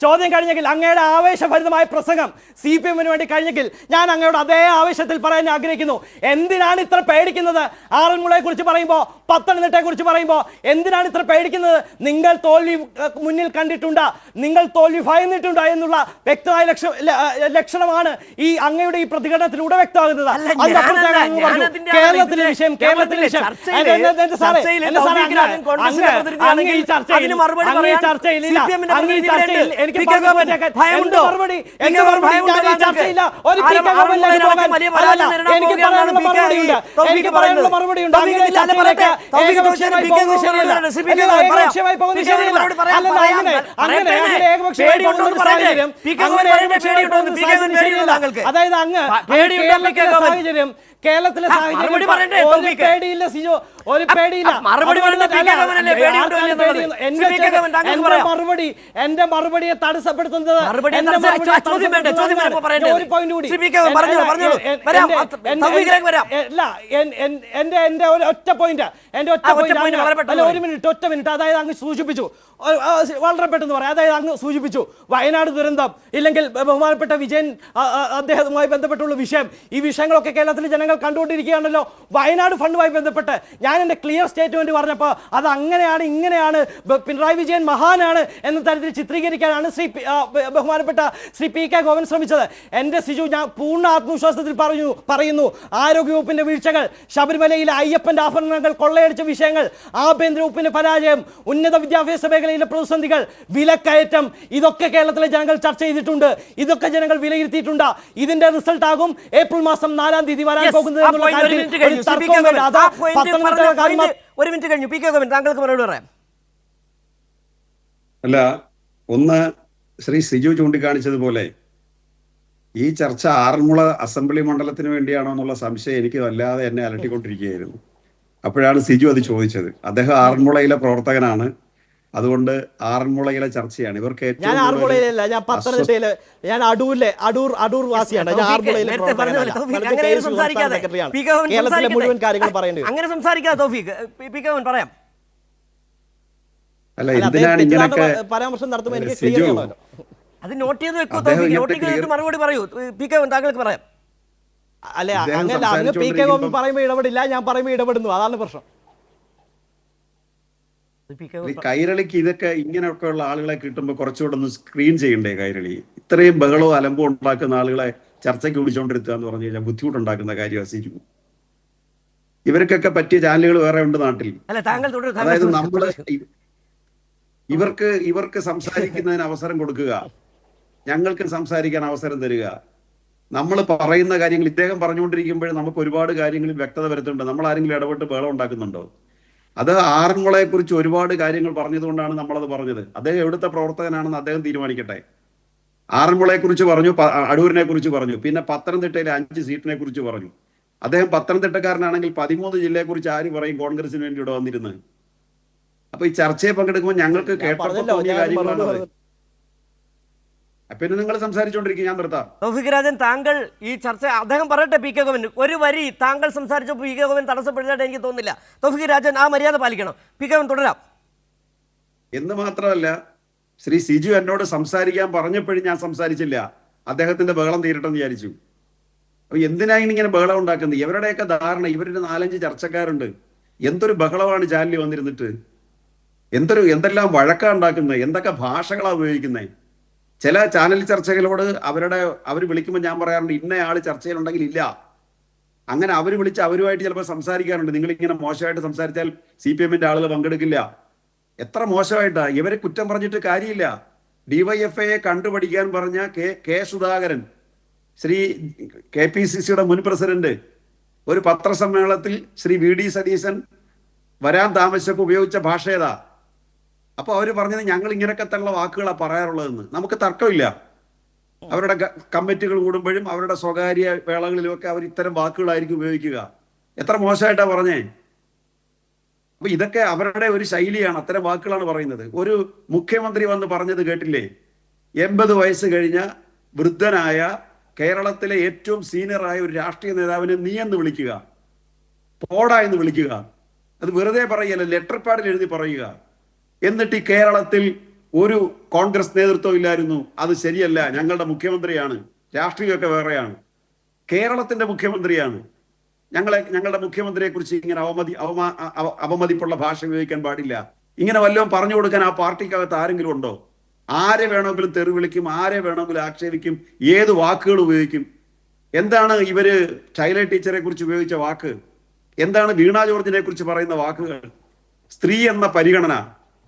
ചോദ്യം കഴിഞ്ഞെങ്കിൽ അങ്ങയുടെ ആവേശഭരിതമായ പ്രസംഗം CPMന് വേണ്ടി കഴിഞ്ഞെങ്കിൽ ഞാൻ അങ്ങയുടെ അതേ ആവേശത്തിൽ പറയാൻ ആഗ്രഹിക്കുന്നു. എന്തിനാണ് ഇത്ര പേടിക്കുന്നത്? ആറന്മുളയെ കുറിച്ച് പറയുമ്പോൾ, പത്തനംതിട്ടയെ കുറിച്ച് പറയുമ്പോൾ എന്തിനാണ് ഇത്ര പേടിക്കുന്നത്? നിങ്ങൾ തോൽവി മുന്നിൽ കണ്ടിട്ടുണ്ട്, നിങ്ങൾ തോൽവി ഭയന്നിട്ടുണ്ട് എന്നുള്ള വ്യക്തമായ ലക്ഷണമാണ് ഈ അങ്ങയുടെ ഈ പ്രതികരണത്തിലൂടെ വ്യക്തമാകുന്നത്. കേരളത്തിലെ വിഷയം അതായത് അങ്ങ് സാഹചര്യം കേരളത്തിലെ മറുപടി പറയണ്ടേ, ഒരു തൗഫീഖ്? പേടിയില്ല സിജോ, ഒരു പേടിയില്ല. മറുപടി പറയണ്ടേ, പി. കെ. ഗോവിന്ദനല്ലേ പേടിയുണ്ടോ എന്നുള്ളത്? എന്റെ പി. കെ. ഗോവിന്ദൻ താങ്കൾക്ക് പറയാം. എന്റെ മറുപടിയെ തടസ്സപ്പെടുത്തുന്നത് മറുപടിയെ എന്റെ തടസ്സം- മറുപടിയെ ചോദ്യം വേണ്ടേ? ചോദ്യം വേണ്ടേ? പറയണ്ടേ? ഒരു പോയിന്റ് കൂടി. ശ്രീ പി. കെ. ഗോവിന്ദൻ പറഞ്ഞോളൂ, പറഞ്ഞോളൂ. വരാം, തൗഫീഖിലേക്ക് വരാം. എന്റെ ഒരു ഒറ്റ പോയിന്റ്, എന്റെ ഒറ്റ point വളരെ പോയിന്റ് പെട്ടെന്ന് അല്ല, ഒരു മിനിറ്റ്, ഒറ്റ മിനിറ്റ്. അതായത് അങ്ങ് സൂചിപ്പിച്ചു, വളരെ പെട്ടെന്ന് പറയാം. അതായത് അങ്ങ് സൂചിപ്പിച്ചു വയനാട് ദുരന്തം, ഇല്ലെങ്കിൽ ബഹുമാനപ്പെട്ട വിജയൻ അദ്ദേഹവുമായി ബന്ധപ്പെട്ടുള്ള വിഷയം, ഈ വിഷയങ്ങളൊക്കെ കേരളത്തിലെ ജനങ്ങൾ കണ്ടുകൊണ്ടിരിക്കുകയാണല്ലോ. വയനാട് ഫണ്ടുമായി ബന്ധപ്പെട്ട് ഞാൻ എൻ്റെ ക്ലിയർ സ്റ്റേറ്റ്മെന്റ് പറഞ്ഞപ്പോൾ അത് അങ്ങനെയാണ് ഇങ്ങനെയാണ്, പിണറായി വിജയൻ മഹാനാണ് എന്ന തരത്തിൽ ചിത്രീകരിക്കാനാണ് ബഹുമാനപ്പെട്ട ശ്രീ പി. കെ. ഗോവിന്ദൻ ശ്രമിച്ചത്. എൻ്റെ സിജു, ഞാൻ പൂർണ്ണ ആത്മവിശ്വാസത്തിൽ പറയുന്നു, ആരോഗ്യവകുപ്പിന്റെ വീഴ്ചകൾ, ശബരിമലയിലെ അയ്യപ്പന്റെ ആഭരണങ്ങൾ കൊള്ളയടിച്ച വിഷയങ്ങൾ, ആഭ്യന്തര വകുപ്പിന്റെ പരാജയം, ഉന്നത വിദ്യാഭ്യാസ മേഖലയിലെ പ്രതിസന്ധികൾ, വിലക്കയറ്റം, ഇതൊക്കെ കേരളത്തിലെ ജനങ്ങൾ ചർച്ച ചെയ്തിട്ടുണ്ട്, ഇതൊക്കെ ജനങ്ങൾ വിലയിരുത്തിയിട്ടുണ്ട്. ഇതിന്റെ റിസൾട്ട് ആകും ഏപ്രിൽ മാസം 4-ാം തീയതി വരാൻ പോകുന്നത് എന്നുള്ള കാര്യത്തിൽ ഒരു തർക്കവുമില്ല. അത് ഒരു മിനിറ്റ് കഴിഞ്ഞു. പി. കെ. ഗോവിന്ദൻ താങ്കൾക്ക് മറുപടി പറയാം. അല്ല, ഒന്ന് ശ്രീ സിജു ചൂണ്ടിക്കാണിച്ചതുപോലെ ഈ ചർച്ച ആറന്മുള അസംബ്ലി മണ്ഡലത്തിന് വേണ്ടിയാണോ എന്നുള്ള സംശയം എനിക്ക് വല്ലാതെ എന്നെ അലട്ടിക്കൊണ്ടിരിക്കുകയായിരുന്നു. അപ്പോഴാണ് സിജു അത് ചോദിച്ചത്. അദ്ദേഹം ആറന്മുളയിലെ പ്രവർത്തകനാണ്, അതുകൊണ്ട് ആറന്മുളയിലെ ചർച്ചയാണ് ഇവർക്ക് ഞാൻ ആറന്മുളയിലല്ല, ഞാൻ പത്തനംതിട്ടയില്, ഞാൻ അടൂർ വാസിയാണ്. ഞാൻ ആറന്മുളയിലെ കേരളത്തിലെ മുഴുവൻ കാര്യങ്ങൾ പറയേണ്ടി വരും. അങ്ങനെ സംസാരിക്കാതെ തൗഫീഖ്, പി. കെ. ഗോവിന്ദൻ പറയാം. അല്ല, എന്തിനാണ് ഇങ്ങനെയൊക്കെ പരാമർശം നടത്തുമ്പോൾ എനിക്ക് ക്ലിയർ ചെയ്യണമല്ലോ. അത് നോട്ട് ചെയ്ത് വെക്കൂ തൗഫീഖ്, നോട്ട് ചെയ്തിട്ട് മറുപടി പറയൂ. പി. കെ. ഗോവിന്ദൻ താങ്കൾക്ക് പറയാം. അല്ലെ, അങ്ങനെ അങ്ങ് പി. കെ. ഗോവിന്ദൻ പറയുമ്പോൾ ഇടപെടില്ല, ഞാൻ പറയുമ്പോൾ ഇടപെടുന്നു, അതാണ് പ്രശ്നം. കൈരളിക്ക് ഇതൊക്കെ ഇങ്ങനെയൊക്കെയുള്ള ആളുകളെ കിട്ടുമ്പോൾ കുറച്ചുകൂടെ ഒന്ന് സ്ക്രീൻ ചെയ്യണ്ടേ? കൈരളി ഇത്രയും ബഹളവും അലമ്പും ഉണ്ടാക്കുന്ന ആളുകളെ ചർച്ചയ്ക്ക് വിളിച്ചുകൊണ്ടിരുത്തുക എന്ന് പറഞ്ഞു കഴിഞ്ഞാൽ ബുദ്ധിമുട്ടുണ്ടാക്കുന്ന കാര്യമാണ് സിജു. ഇവർക്കൊക്കെ പറ്റിയ ചാനലുകൾ വേറെ ഉണ്ട് നാട്ടിൽ. അതായത് നമ്മള് ഇവർക്ക് സംസാരിക്കുന്നതിന് അവസരം കൊടുക്കുക, ഞങ്ങൾക്ക് സംസാരിക്കാൻ അവസരം തരിക. നമ്മൾ പറയുന്ന കാര്യങ്ങൾ ഇദ്ദേഹം പറഞ്ഞുകൊണ്ടിരിക്കുമ്പോൾ നമുക്ക് ഒരുപാട് കാര്യങ്ങളിൽ വ്യക്തത വരുത്തുന്നുണ്ട്. നമ്മൾ ആരെങ്കിലും ഇടപെട്ട് ബഹളം ഉണ്ടാക്കുന്നുണ്ടോ? അത് ആറന്മുളയെ കുറിച്ച് ഒരുപാട് കാര്യങ്ങൾ പറഞ്ഞതുകൊണ്ടാണ് നമ്മളത് പറഞ്ഞത്. അദ്ദേഹം എവിടുത്തെ പ്രവർത്തകനാണെന്ന് അദ്ദേഹം തീരുമാനിക്കട്ടെ. ആറന്മുളയെ കുറിച്ച് പറഞ്ഞു, അടൂരിനെ കുറിച്ച് പറഞ്ഞു, പിന്നെ പത്തനംതിട്ടയിലെ 5 സീറ്റിനെ കുറിച്ച് പറഞ്ഞു. അദ്ദേഹം പത്തനംതിട്ടക്കാരനാണെങ്കിൽ 13 ജില്ലയെ കുറിച്ച് ആര് പറയും കോൺഗ്രസിന് വേണ്ടി ഇവിടെ വന്നിരുന്നത്? അപ്പൊ ഈ ചർച്ചയെ പങ്കെടുക്കുമ്പോൾ ഞങ്ങൾക്ക് കേട്ടപ്പോൾ തോന്നിയ കാര്യങ്ങളാണ്. പിന്നെ നിങ്ങൾ സംസാരിച്ചുകൊണ്ടിരിക്കും, ഞാൻ നിർത്താം. തൗഫീഖ് രാജൻ, താങ്കൾ ഈ ചർച്ച അദ്ദേഹം പറയട്ടെ. പി. കെ. ഗോവിന്ദൻ ഒരു വരി താങ്കൾ സംസാരിച്ചപ്പോൾ പി. കെ. ഗോവിന്ദൻ തടസ്സപ്പെടുന്നതായിട്ട് എനിക്ക് തോന്നുന്നില്ല. തൗഫീഖ് രാജൻ ആ മര്യാദ പാലിക്കണം. പി. കെ. ഗോവിന്ദൻ തുടരാം. എന്ന് മാത്രമല്ല, ശ്രീ സിജു എന്നോട് സംസാരിക്കാൻ പറഞ്ഞപ്പോഴും ഞാൻ സംസാരിച്ചില്ല. അദ്ദേഹത്തിന്റെ ബഹളം തീരട്ടെന്ന് വിചാരിച്ചു. അപ്പൊ എന്തിനാണ് ഇങ്ങനെ ബഹളം ഉണ്ടാക്കുന്നത്? ഇവരുടെയൊക്കെ ധാരണ, ഇവരുടെ 4-5 ചർച്ചക്കാരുണ്ട്. എന്തൊരു ബഹളമാണ് ചാനലിൽ വന്നിരുന്നിട്ട്, എന്തെല്ലാം വഴക്കാ ഉണ്ടാക്കുന്നത്, എന്തൊക്കെ ഭാഷകളാണ് ഉപയോഗിക്കുന്നത്. ചില ചാനൽ ചർച്ചകളോട് അവർ വിളിക്കുമ്പോൾ ഞാൻ പറയാറുണ്ട്, ഇന്നയാൾ ചർച്ചയിലുണ്ടെങ്കിൽ ഇല്ല. അങ്ങനെ അവർ വിളിച്ച് അവരുമായിട്ട് ചിലപ്പോൾ സംസാരിക്കാറുണ്ട്. നിങ്ങളിങ്ങനെ മോശമായിട്ട് സംസാരിച്ചാൽ CPM-ന്റെ ആളുകൾ പങ്കെടുക്കില്ല. എത്ര മോശമായിട്ടാ! ഇവരെ കുറ്റം പറഞ്ഞിട്ട് കാര്യമില്ല. DYFIയെ കണ്ടുപഠിക്കാൻ പറഞ്ഞ കെ സുധാകരൻ, ശ്രീ KPCCയുടെ മുൻ പ്രസിഡന്റ്, ഒരു പത്രസമ്മേളനത്തിൽ ശ്രീ VD സതീശൻ വരാൻ താമസിച്ചപ്പോൾ ഉപയോഗിച്ച ഭാഷ ഏതാ? അപ്പൊ അവര് പറഞ്ഞത് ഞങ്ങൾ ഇങ്ങനെയൊക്കെ തന്നെ വാക്കുകളാണ് പറയാറുള്ളതെന്ന്. നമുക്ക് തർക്കമില്ല. അവരുടെ കമ്മിറ്റികൾ കൂടുമ്പോഴും അവരുടെ സ്വകാര്യ വേളകളിലും ഒക്കെ അവർ ഇത്തരം വാക്കുകളായിരിക്കും ഉപയോഗിക്കുക. എത്ര മോശമായിട്ടാ പറഞ്ഞേ! അപ്പൊ ഇതൊക്കെ അവരുടെ ഒരു ശൈലിയാണ്, അത്തരം വാക്കുകളാണ് പറയുന്നത്. ഒരു മുഖ്യമന്ത്രി വന്ന് പറഞ്ഞത് കേട്ടില്ലേ? 80 വയസ്സ് കഴിഞ്ഞ വൃദ്ധനായ കേരളത്തിലെ ഏറ്റവും സീനിയറായ ഒരു രാഷ്ട്രീയ നേതാവിനെ നീ എന്ന് വിളിക്കുക, പോടാ എന്ന് വിളിക്കുക. അത് വെറുതെ പറയല്ല, ലെറ്റർ പാഡിൽ എഴുതി പറയുക. എന്നിട്ട് ഈ കേരളത്തിൽ ഒരു കോൺഗ്രസ് നേതൃത്വം ഇല്ലായിരുന്നു. അത് ശരിയല്ല, ഞങ്ങളുടെ മുഖ്യമന്ത്രിയാണ്, രാഷ്ട്രീയമൊക്കെ വേറെയാണ്, കേരളത്തിന്റെ മുഖ്യമന്ത്രിയാണ്. ഞങ്ങളുടെ മുഖ്യമന്ത്രിയെ കുറിച്ച് ഇങ്ങനെ അവമതിപ്പുള്ള ഭാഷ ഉപയോഗിക്കാൻ പാടില്ല. ഇങ്ങനെ വല്ലതും പറഞ്ഞു കൊടുക്കാൻ ആ പാർട്ടിക്കകത്ത് ആരെങ്കിലും ഉണ്ടോ? ആരെ വേണമെങ്കിലും തെറി വിളിക്കും, ആരെ വേണമെങ്കിലും ആക്ഷേപിക്കും, ഏത് വാക്കുകൾ ഉപയോഗിക്കും. എന്താണ് ഇവര് ശൈല ടീച്ചറെ കുറിച്ച് ഉപയോഗിച്ച വാക്ക്? എന്താണ് വീണ ജോർജിനെ കുറിച്ച് പറയുന്ന വാക്കുകൾ? സ്ത്രീ എന്ന പരിഗണന,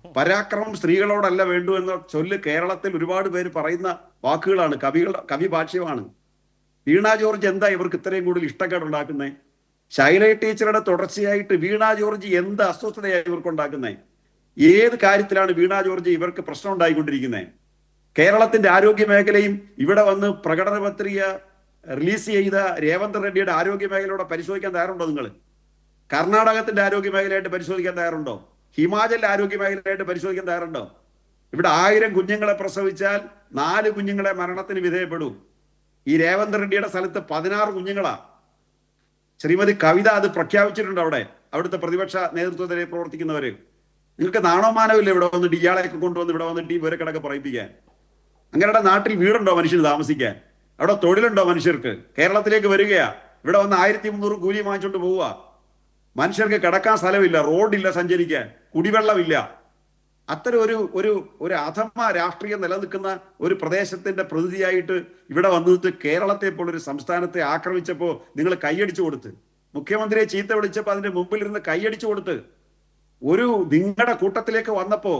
പരാക്രമം സ്ത്രീകളോടല്ല വേണ്ടു എന്ന ചൊല്ല് കേരളത്തിൽ ഒരുപാട് പേര് പറയുന്ന വാക്കുകളാണ്, കവി ഭാഷ്യമാണ്. വീണ ജോർജ് എന്താ ഇവർക്ക് ഇത്രയും കൂടുതൽ ഇഷ്ടക്കേടുണ്ടാക്കുന്നത്? ശൈല ടീച്ചറുടെ തുടർച്ചയായിട്ട് വീണ ജോർജ് എന്ത് അസ്വസ്ഥതയായി ഇവർക്കുണ്ടാക്കുന്നത്? ഏത് കാര്യത്തിലാണ് വീണ ജോർജ് ഇവർക്ക് പ്രശ്നം ഉണ്ടായിക്കൊണ്ടിരിക്കുന്നത്? കേരളത്തിന്റെ ആരോഗ്യ മേഖലയും ഇവിടെ വന്ന് പ്രകടന പത്രിക റിലീസ് ചെയ്ത രേവന്ത് റെഡ്ഡിയുടെ ആരോഗ്യ മേഖലയോടെ പരിശോധിക്കാൻ തയ്യാറുണ്ടോ നിങ്ങൾ? കർണാടകത്തിന്റെ ആരോഗ്യ മേഖലയായിട്ട് പരിശോധിക്കാൻ തയ്യാറുണ്ടോ? ഹിമാചലിന്റെ ആരോഗ്യ മേഖലയായിട്ട് പരിശോധിക്കാൻ തയ്യാറുണ്ടോ? ഇവിടെ 1000 കുഞ്ഞുങ്ങളെ പ്രസവിച്ചാൽ 4 കുഞ്ഞുങ്ങളെ മരണത്തിന് വിധേയപ്പെടൂ. ഈ രേവന്ത് റെഡ്ഡിയുടെ സ്ഥലത്ത് 16 കുഞ്ഞുങ്ങളാ. ശ്രീമതി കവിത അത് പ്രഖ്യാപിച്ചിട്ടുണ്ട്. അവിടുത്തെ പ്രതിപക്ഷ നേതൃത്വത്തിലെ പ്രവർത്തിക്കുന്നവര്. നിങ്ങൾക്ക് നാണോമാനമില്ല ഇവിടെ വന്നിട്ട് ഇയാളെയൊക്കെ കൊണ്ടുവന്ന് ഇവിടെ വന്നിട്ട് ഈ വിവരക്കണക്ക് പറയിപ്പിക്കാൻ? അങ്ങനെയുടെ നാട്ടിൽ വീടുണ്ടോ മനുഷ്യന് താമസിക്കാൻ? അവിടെ തൊഴിലുണ്ടോ മനുഷ്യർക്ക്? കേരളത്തിലേക്ക് വരികയാ, ഇവിടെ വന്ന് 1300 കൂലി വാങ്ങിച്ചോണ്ട് പോവുക. മനുഷ്യർക്ക് കിടക്കാൻ സ്ഥലമില്ല, റോഡില്ല സഞ്ചരിക്കാൻ, കുടിവെള്ളമില്ല. അത്തരം ഒരു അധമ രാഷ്ട്രീയം നിലനിൽക്കുന്ന ഒരു പ്രദേശത്തിന്റെ പ്രതിനിധിയായിട്ട് ഇവിടെ വന്നിട്ട് കേരളത്തെ പോലൊരു സംസ്ഥാനത്തെ ആക്രമിച്ചപ്പോൾ നിങ്ങൾ കൈയടിച്ചു കൊടുത്ത്, മുഖ്യമന്ത്രിയെ ചീത്ത വിളിച്ചപ്പോൾ അതിന്റെ മുമ്പിലിരുന്ന് കൈയടിച്ചു കൊടുത്ത്, നിങ്ങളുടെ കൂട്ടത്തിലേക്ക് വന്നപ്പോ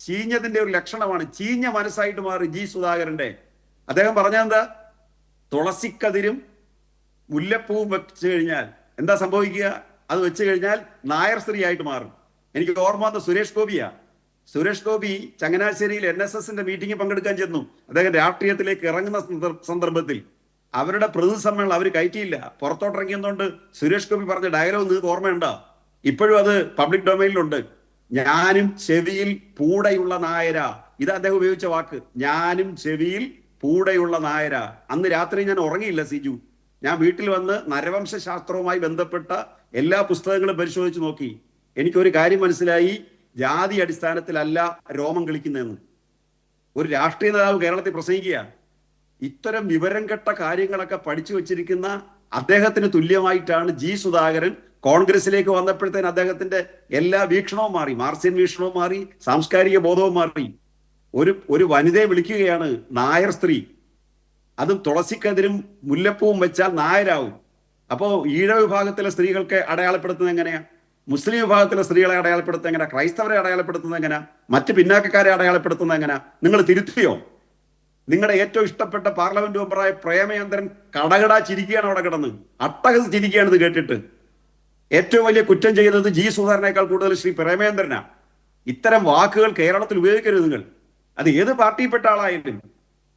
ചീഞ്ഞതിന്റെ ഒരു ലക്ഷണമാണ്. ചീഞ്ഞ മനസ്സായിട്ട് മാറി ജി സുധാകരന്റെ. അദ്ദേഹം പറഞ്ഞെന്താ? തുളസിക്കതിരും മുല്ലപ്പൂവും വെച്ച് കഴിഞ്ഞാൽ എന്താ സംഭവിക്കുക? അത് വെച്ച് കഴിഞ്ഞാൽ നായർ സ്ത്രീയായിട്ട് മാറും. എനിക്ക് ഓർമ്മ വന്ന സുരേഷ് ഗോപിയാ. സുരേഷ് ഗോപി ചങ്ങനാശ്ശേരിയിൽ NSSന്റെ മീറ്റിംഗിൽ പങ്കെടുക്കാൻ ചെന്നു. അദ്ദേഹം രാഷ്ട്രീയത്തിലേക്ക് ഇറങ്ങുന്ന സന്ദർഭത്തിൽ അവരുടെ പ്രതിസമ്മേളനം അവർ കയറ്റിയില്ല. പുറത്തോട്ടിറങ്ങിയതുകൊണ്ട് സുരേഷ് ഗോപി പറഞ്ഞ ഡയലോഗ് നിങ്ങൾക്ക് ഓർമ്മയുണ്ടോ? ഇപ്പോഴും അത് പബ്ലിക് ഡൊമൈനിലുണ്ട്. ഞാനും ചെവിയിൽ പൂടയുള്ള നായര. ഇത് അദ്ദേഹം ഉപയോഗിച്ച വാക്ക്. ഞാനും ചെവിയിൽ പൂടയുള്ള നായര. അന്ന് രാത്രി ഞാൻ ഉറങ്ങിയില്ല സിജു. ഞാൻ വീട്ടിൽ വന്ന് നരവംശ ശാസ്ത്രവുമായി ബന്ധപ്പെട്ട എല്ലാ പുസ്തകങ്ങളും പരിശോധിച്ച് നോക്കി. എനിക്കൊരു കാര്യം മനസ്സിലായി, ജാതി അടിസ്ഥാനത്തിലല്ല രോമം കളിക്കുന്നതെന്ന്. ഒരു രാഷ്ട്രീയ നേതാവ് കേരളത്തിൽ പ്രസംഗിക്കുക. ഇത്തരം വിവരം കെട്ട കാര്യങ്ങളൊക്കെ പഠിച്ചു വെച്ചിരിക്കുന്ന അദ്ദേഹത്തിന് തുല്യമായിട്ടാണ് ജി സുധാകരൻ കോൺഗ്രസിലേക്ക് വന്നപ്പോഴത്തേന് അദ്ദേഹത്തിന്റെ എല്ലാ വീക്ഷണവും മാറി. മാർക്സിയൻ വീക്ഷണവും മാറി, സാംസ്കാരിക ബോധവും മാറി. ഒരു വനിതയെ വിളിക്കുകയാണ് നായർ സ്ത്രീ. അതും തുളസിക്കെതിരും മുല്ലപ്പൂവും വെച്ചാൽ നായരാവും. അപ്പോ ഈഴ വിഭാഗത്തിലെ സ്ത്രീകൾക്ക് അടയാളപ്പെടുത്തുന്നത് എങ്ങനെയാ? മുസ്ലിം വിഭാഗത്തിലെ സ്ത്രീകളെ അടയാളപ്പെടുത്തുന്നത് എങ്ങനെയാ? ക്രൈസ്തവരെ അടയാളപ്പെടുത്തുന്നത് എങ്ങനെയാ? മറ്റ് പിന്നാക്കക്കാരെ അടയാളപ്പെടുത്തുന്നത് എങ്ങനെയാ? നിങ്ങൾ തിരുത്തിയോ? നിങ്ങളുടെ ഏറ്റവും ഇഷ്ടപ്പെട്ട പാർലമെന്റ് മെമ്പറായ പ്രേമചന്ദ്രൻ കടകടാ ചിരിക്കുകയാണ് അവിടെ കിടന്ന്, അട്ടഹസിച്ചിരിക്കുകയാണ് ഇത് കേട്ടിട്ട്. ഏറ്റവും വലിയ കുറ്റം ചെയ്തത് ജി സുധാകരനേക്കാൾ കൂടുതൽ ശ്രീ പ്രേമചന്ദ്രനാ. ഇത്തരം വാക്കുകൾ കേരളത്തിൽ ഉപയോഗിക്കരുത് നിങ്ങൾ. അത് ഏത് പാർട്ടിയിൽപ്പെട്ട ആളായാലും.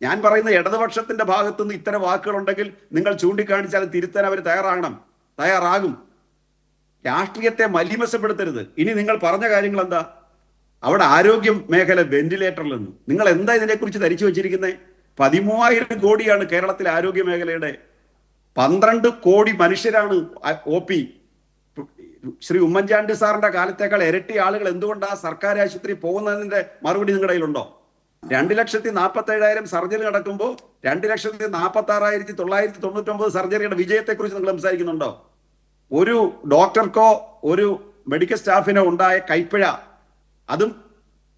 ഞാൻ പറയുന്നത് ഇടതുപക്ഷത്തിന്റെ ഭാഗത്തുനിന്ന് ഇത്തരം വാക്കുകൾ ഉണ്ടെങ്കിൽ നിങ്ങൾ ചൂണ്ടിക്കാണിച്ചാൽ തിരുത്താൻ അവർ തയ്യാറാകും. രാഷ്ട്രീയത്തെ മലീമസപ്പെടുത്തരുത്. ഇനി നിങ്ങൾ പറഞ്ഞ കാര്യങ്ങൾ എന്താ? അവിടെ ആരോഗ്യ മേഖല വെന്റിലേറ്ററിൽ നിന്ന് നിങ്ങൾ എന്താ ഇതിനെക്കുറിച്ച് ധരിച്ചു വെച്ചിരിക്കുന്നത്? 13,000 കോടിയാണ് കേരളത്തിലെ ആരോഗ്യ മേഖലയുടെ. 12 കോടി മനുഷ്യരാണ് OP. ശ്രീ ഉമ്മൻചാണ്ടി സാറിന്റെ കാലത്തേക്കാൾ ഇരട്ടി ആളുകൾ എന്തുകൊണ്ടാണ് സർക്കാർ ആശുപത്രി പോകുന്നതിന്റെ മറുപടി നിങ്ങളുടെ കയ്യിലുണ്ടോ? 2,47,000 സർജറി നടക്കുമ്പോൾ 2,46,999 സർജറിയുടെ വിജയത്തെക്കുറിച്ച് നിങ്ങൾ സംസാരിക്കുന്നുണ്ടോ? ഒരു ഡോക്ടർക്കോ ഒരു മെഡിക്കൽ സ്റ്റാഫിനോ ഉണ്ടായ കൈപ്പിഴ, അതും